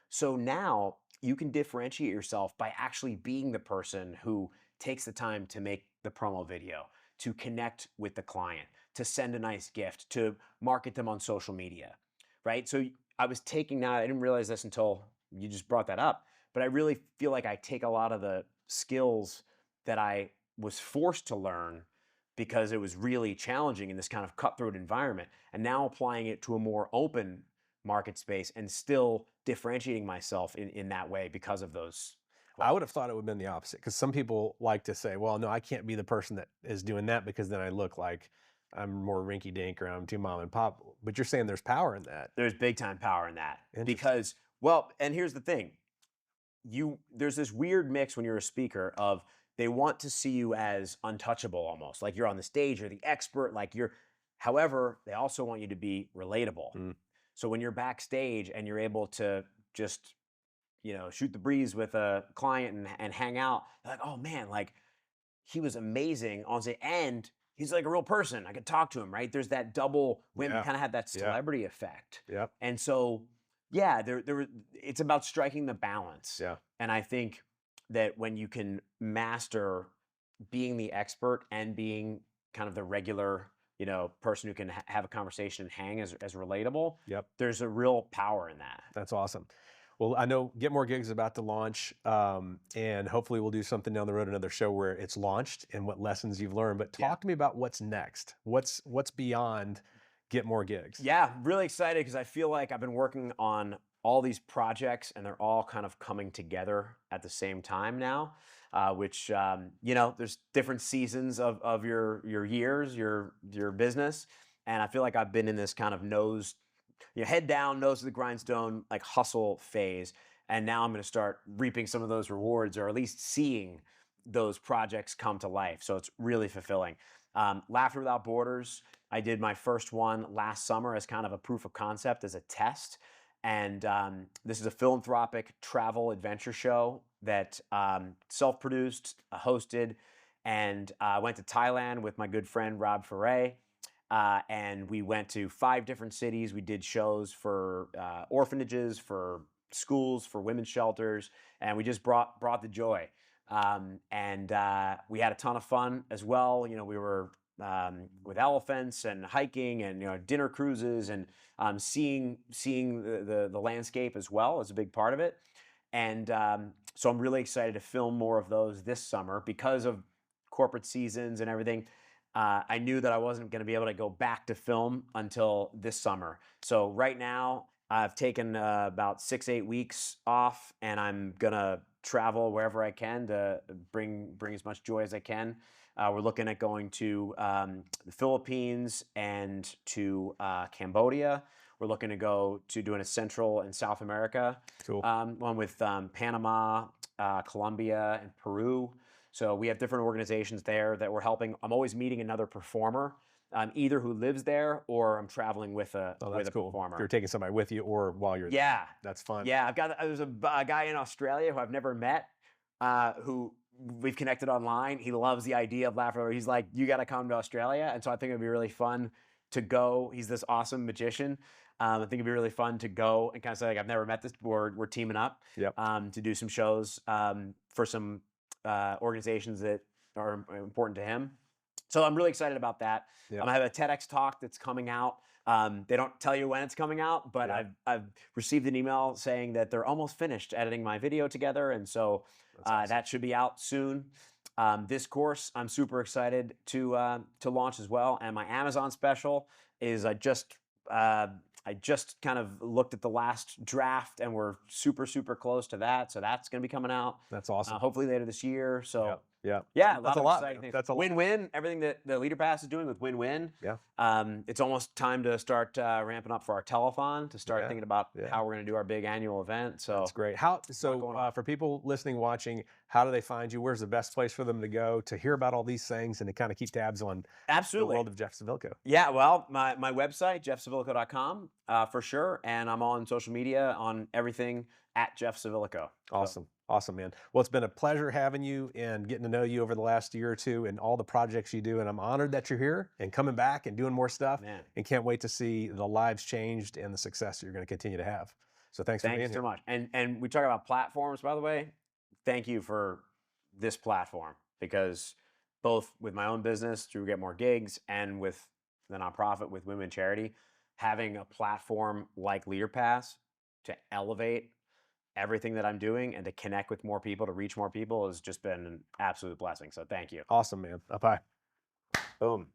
A: So now you can differentiate yourself by actually being the person who takes the time to make the promo video, to connect with the client, to send a nice gift, to market them on social media, right? So I was taking that, I didn't realize this until you just brought that up, but I really feel like I take a lot of the skills that I was forced to learn because it was really challenging in this kind of cutthroat environment, and now applying it to a more open market space and still differentiating myself in that way because of those.
B: I would have thought it would have been the opposite, because some people like to say, well, no, I can't be the person that is doing that because then I look like I'm more rinky dink or I'm too mom and pop. But you're saying there's power in that.
A: There's big time power in that, because, well, and here's the thing. There's this weird mix when you're a speaker of, they want to see you as untouchable, almost like you're on the stage, you're the expert, however, they also want you to be relatable. So when you're backstage and you're able to just, shoot the breeze with a client and hang out, they're like, oh man, he was amazing on stage, and he's like a real person. I could talk to him, right? There's that double win, kind of have that celebrity effect.
B: Yep.
A: And so, yeah, it's about striking the balance.
B: Yeah.
A: And I think that when you can master being the expert and being kind of the regular, person who can have a conversation and hang as relatable, there's a real power in that.
B: That's awesome. Well, I know Get More Gigs is about to launch, and hopefully we'll do something down the road, another show where it's launched and what lessons you've learned. But talk to me about what's next. What's beyond Get More Gigs?
A: Yeah, really excited, because I feel like I've been working on all these projects and they're all kind of coming together at the same time now, which, there's different seasons of your years, your business. And I feel like I've been in this kind of head down, nose to the grindstone, hustle phase. And now I'm going to start reaping some of those rewards, or at least seeing those projects come to life. So it's really fulfilling. Laughter Without Borders, I did my first one last summer as kind of a proof of concept, as a test. And this is a philanthropic travel adventure show that self-produced, hosted, and went to Thailand with my good friend Rob Ferre. And we went to 5 different cities. We did shows for orphanages, for schools, for women's shelters, and we just brought the joy. And we had a ton of fun as well. We were with elephants and hiking and dinner cruises and seeing the landscape as well as a big part of it. And so I'm really excited to film more of those this summer because of corporate seasons and everything. I knew that I wasn't going to be able to go back to film until this summer. So right now I've taken about 6-8 weeks off, and I'm going to travel wherever I can to bring as much joy as I can. We're looking at going to the Philippines and to Cambodia. We're looking to go to doing a Central and South America.
B: Cool.
A: One with Panama, Colombia, and Peru. So we have different organizations there that we're helping. I'm always meeting another performer, either who lives there or I'm traveling with a performer.
B: If you're taking somebody with you or while you're
A: Yeah,
B: that's fun.
A: yeah. There's a guy in Australia who I've never met, who we've connected online. He loves the idea of Laughter. He's like, you got to come to Australia, and so I think it'd be really fun to go. He's this awesome magician. I think it'd be really fun to go and kind of say, like, I've never met this. We're teaming up to do some shows for some organizations that are important to him. So I'm really excited about that. I have a TEDx talk that's coming out. They don't tell you when it's coming out, but I've received an email saying that they're almost finished editing my video together, and so awesome. That should be out soon. This course I'm super excited to launch as well, and my Amazon special is I just kind of looked at the last draft, and we're super close to that, so that's going to be coming out.
B: That's awesome.
A: Hopefully later this year. So.
B: Yeah,
A: that's a lot. That's a lot. WinWin, everything that the LeaderPass is doing with WinWin. It's almost time to start ramping up for our telethon, to start thinking about how we're going to do our big annual event. So
B: that's great. For people listening, watching, how do they find you? Where's the best place for them to go to hear about all these things and to kind of keep tabs on the world of Jeff Civillico? Yeah, well, my website, jeffcivillico.com, for sure, and I'm on social media on everything at Jeff Civillico. Awesome. Awesome, man. Well, it's been a pleasure having you and getting to know you over the last year or two and all the projects you do. And I'm honored that you're here and coming back and doing more stuff.
A: Man.
B: And can't wait to see the lives changed and the success you're going to continue to have. So thanks for being here.
A: Thanks so much. And we talk about platforms, by the way. Thank you for this platform, because both with my own business through Get More Gigs and with the nonprofit with WinWin Charity, having a platform like LeaderPass to elevate everything that I'm doing and to connect with more people, to reach more people, has just been an absolute blessing. So thank you.
B: Awesome, man. Up high.
A: Boom.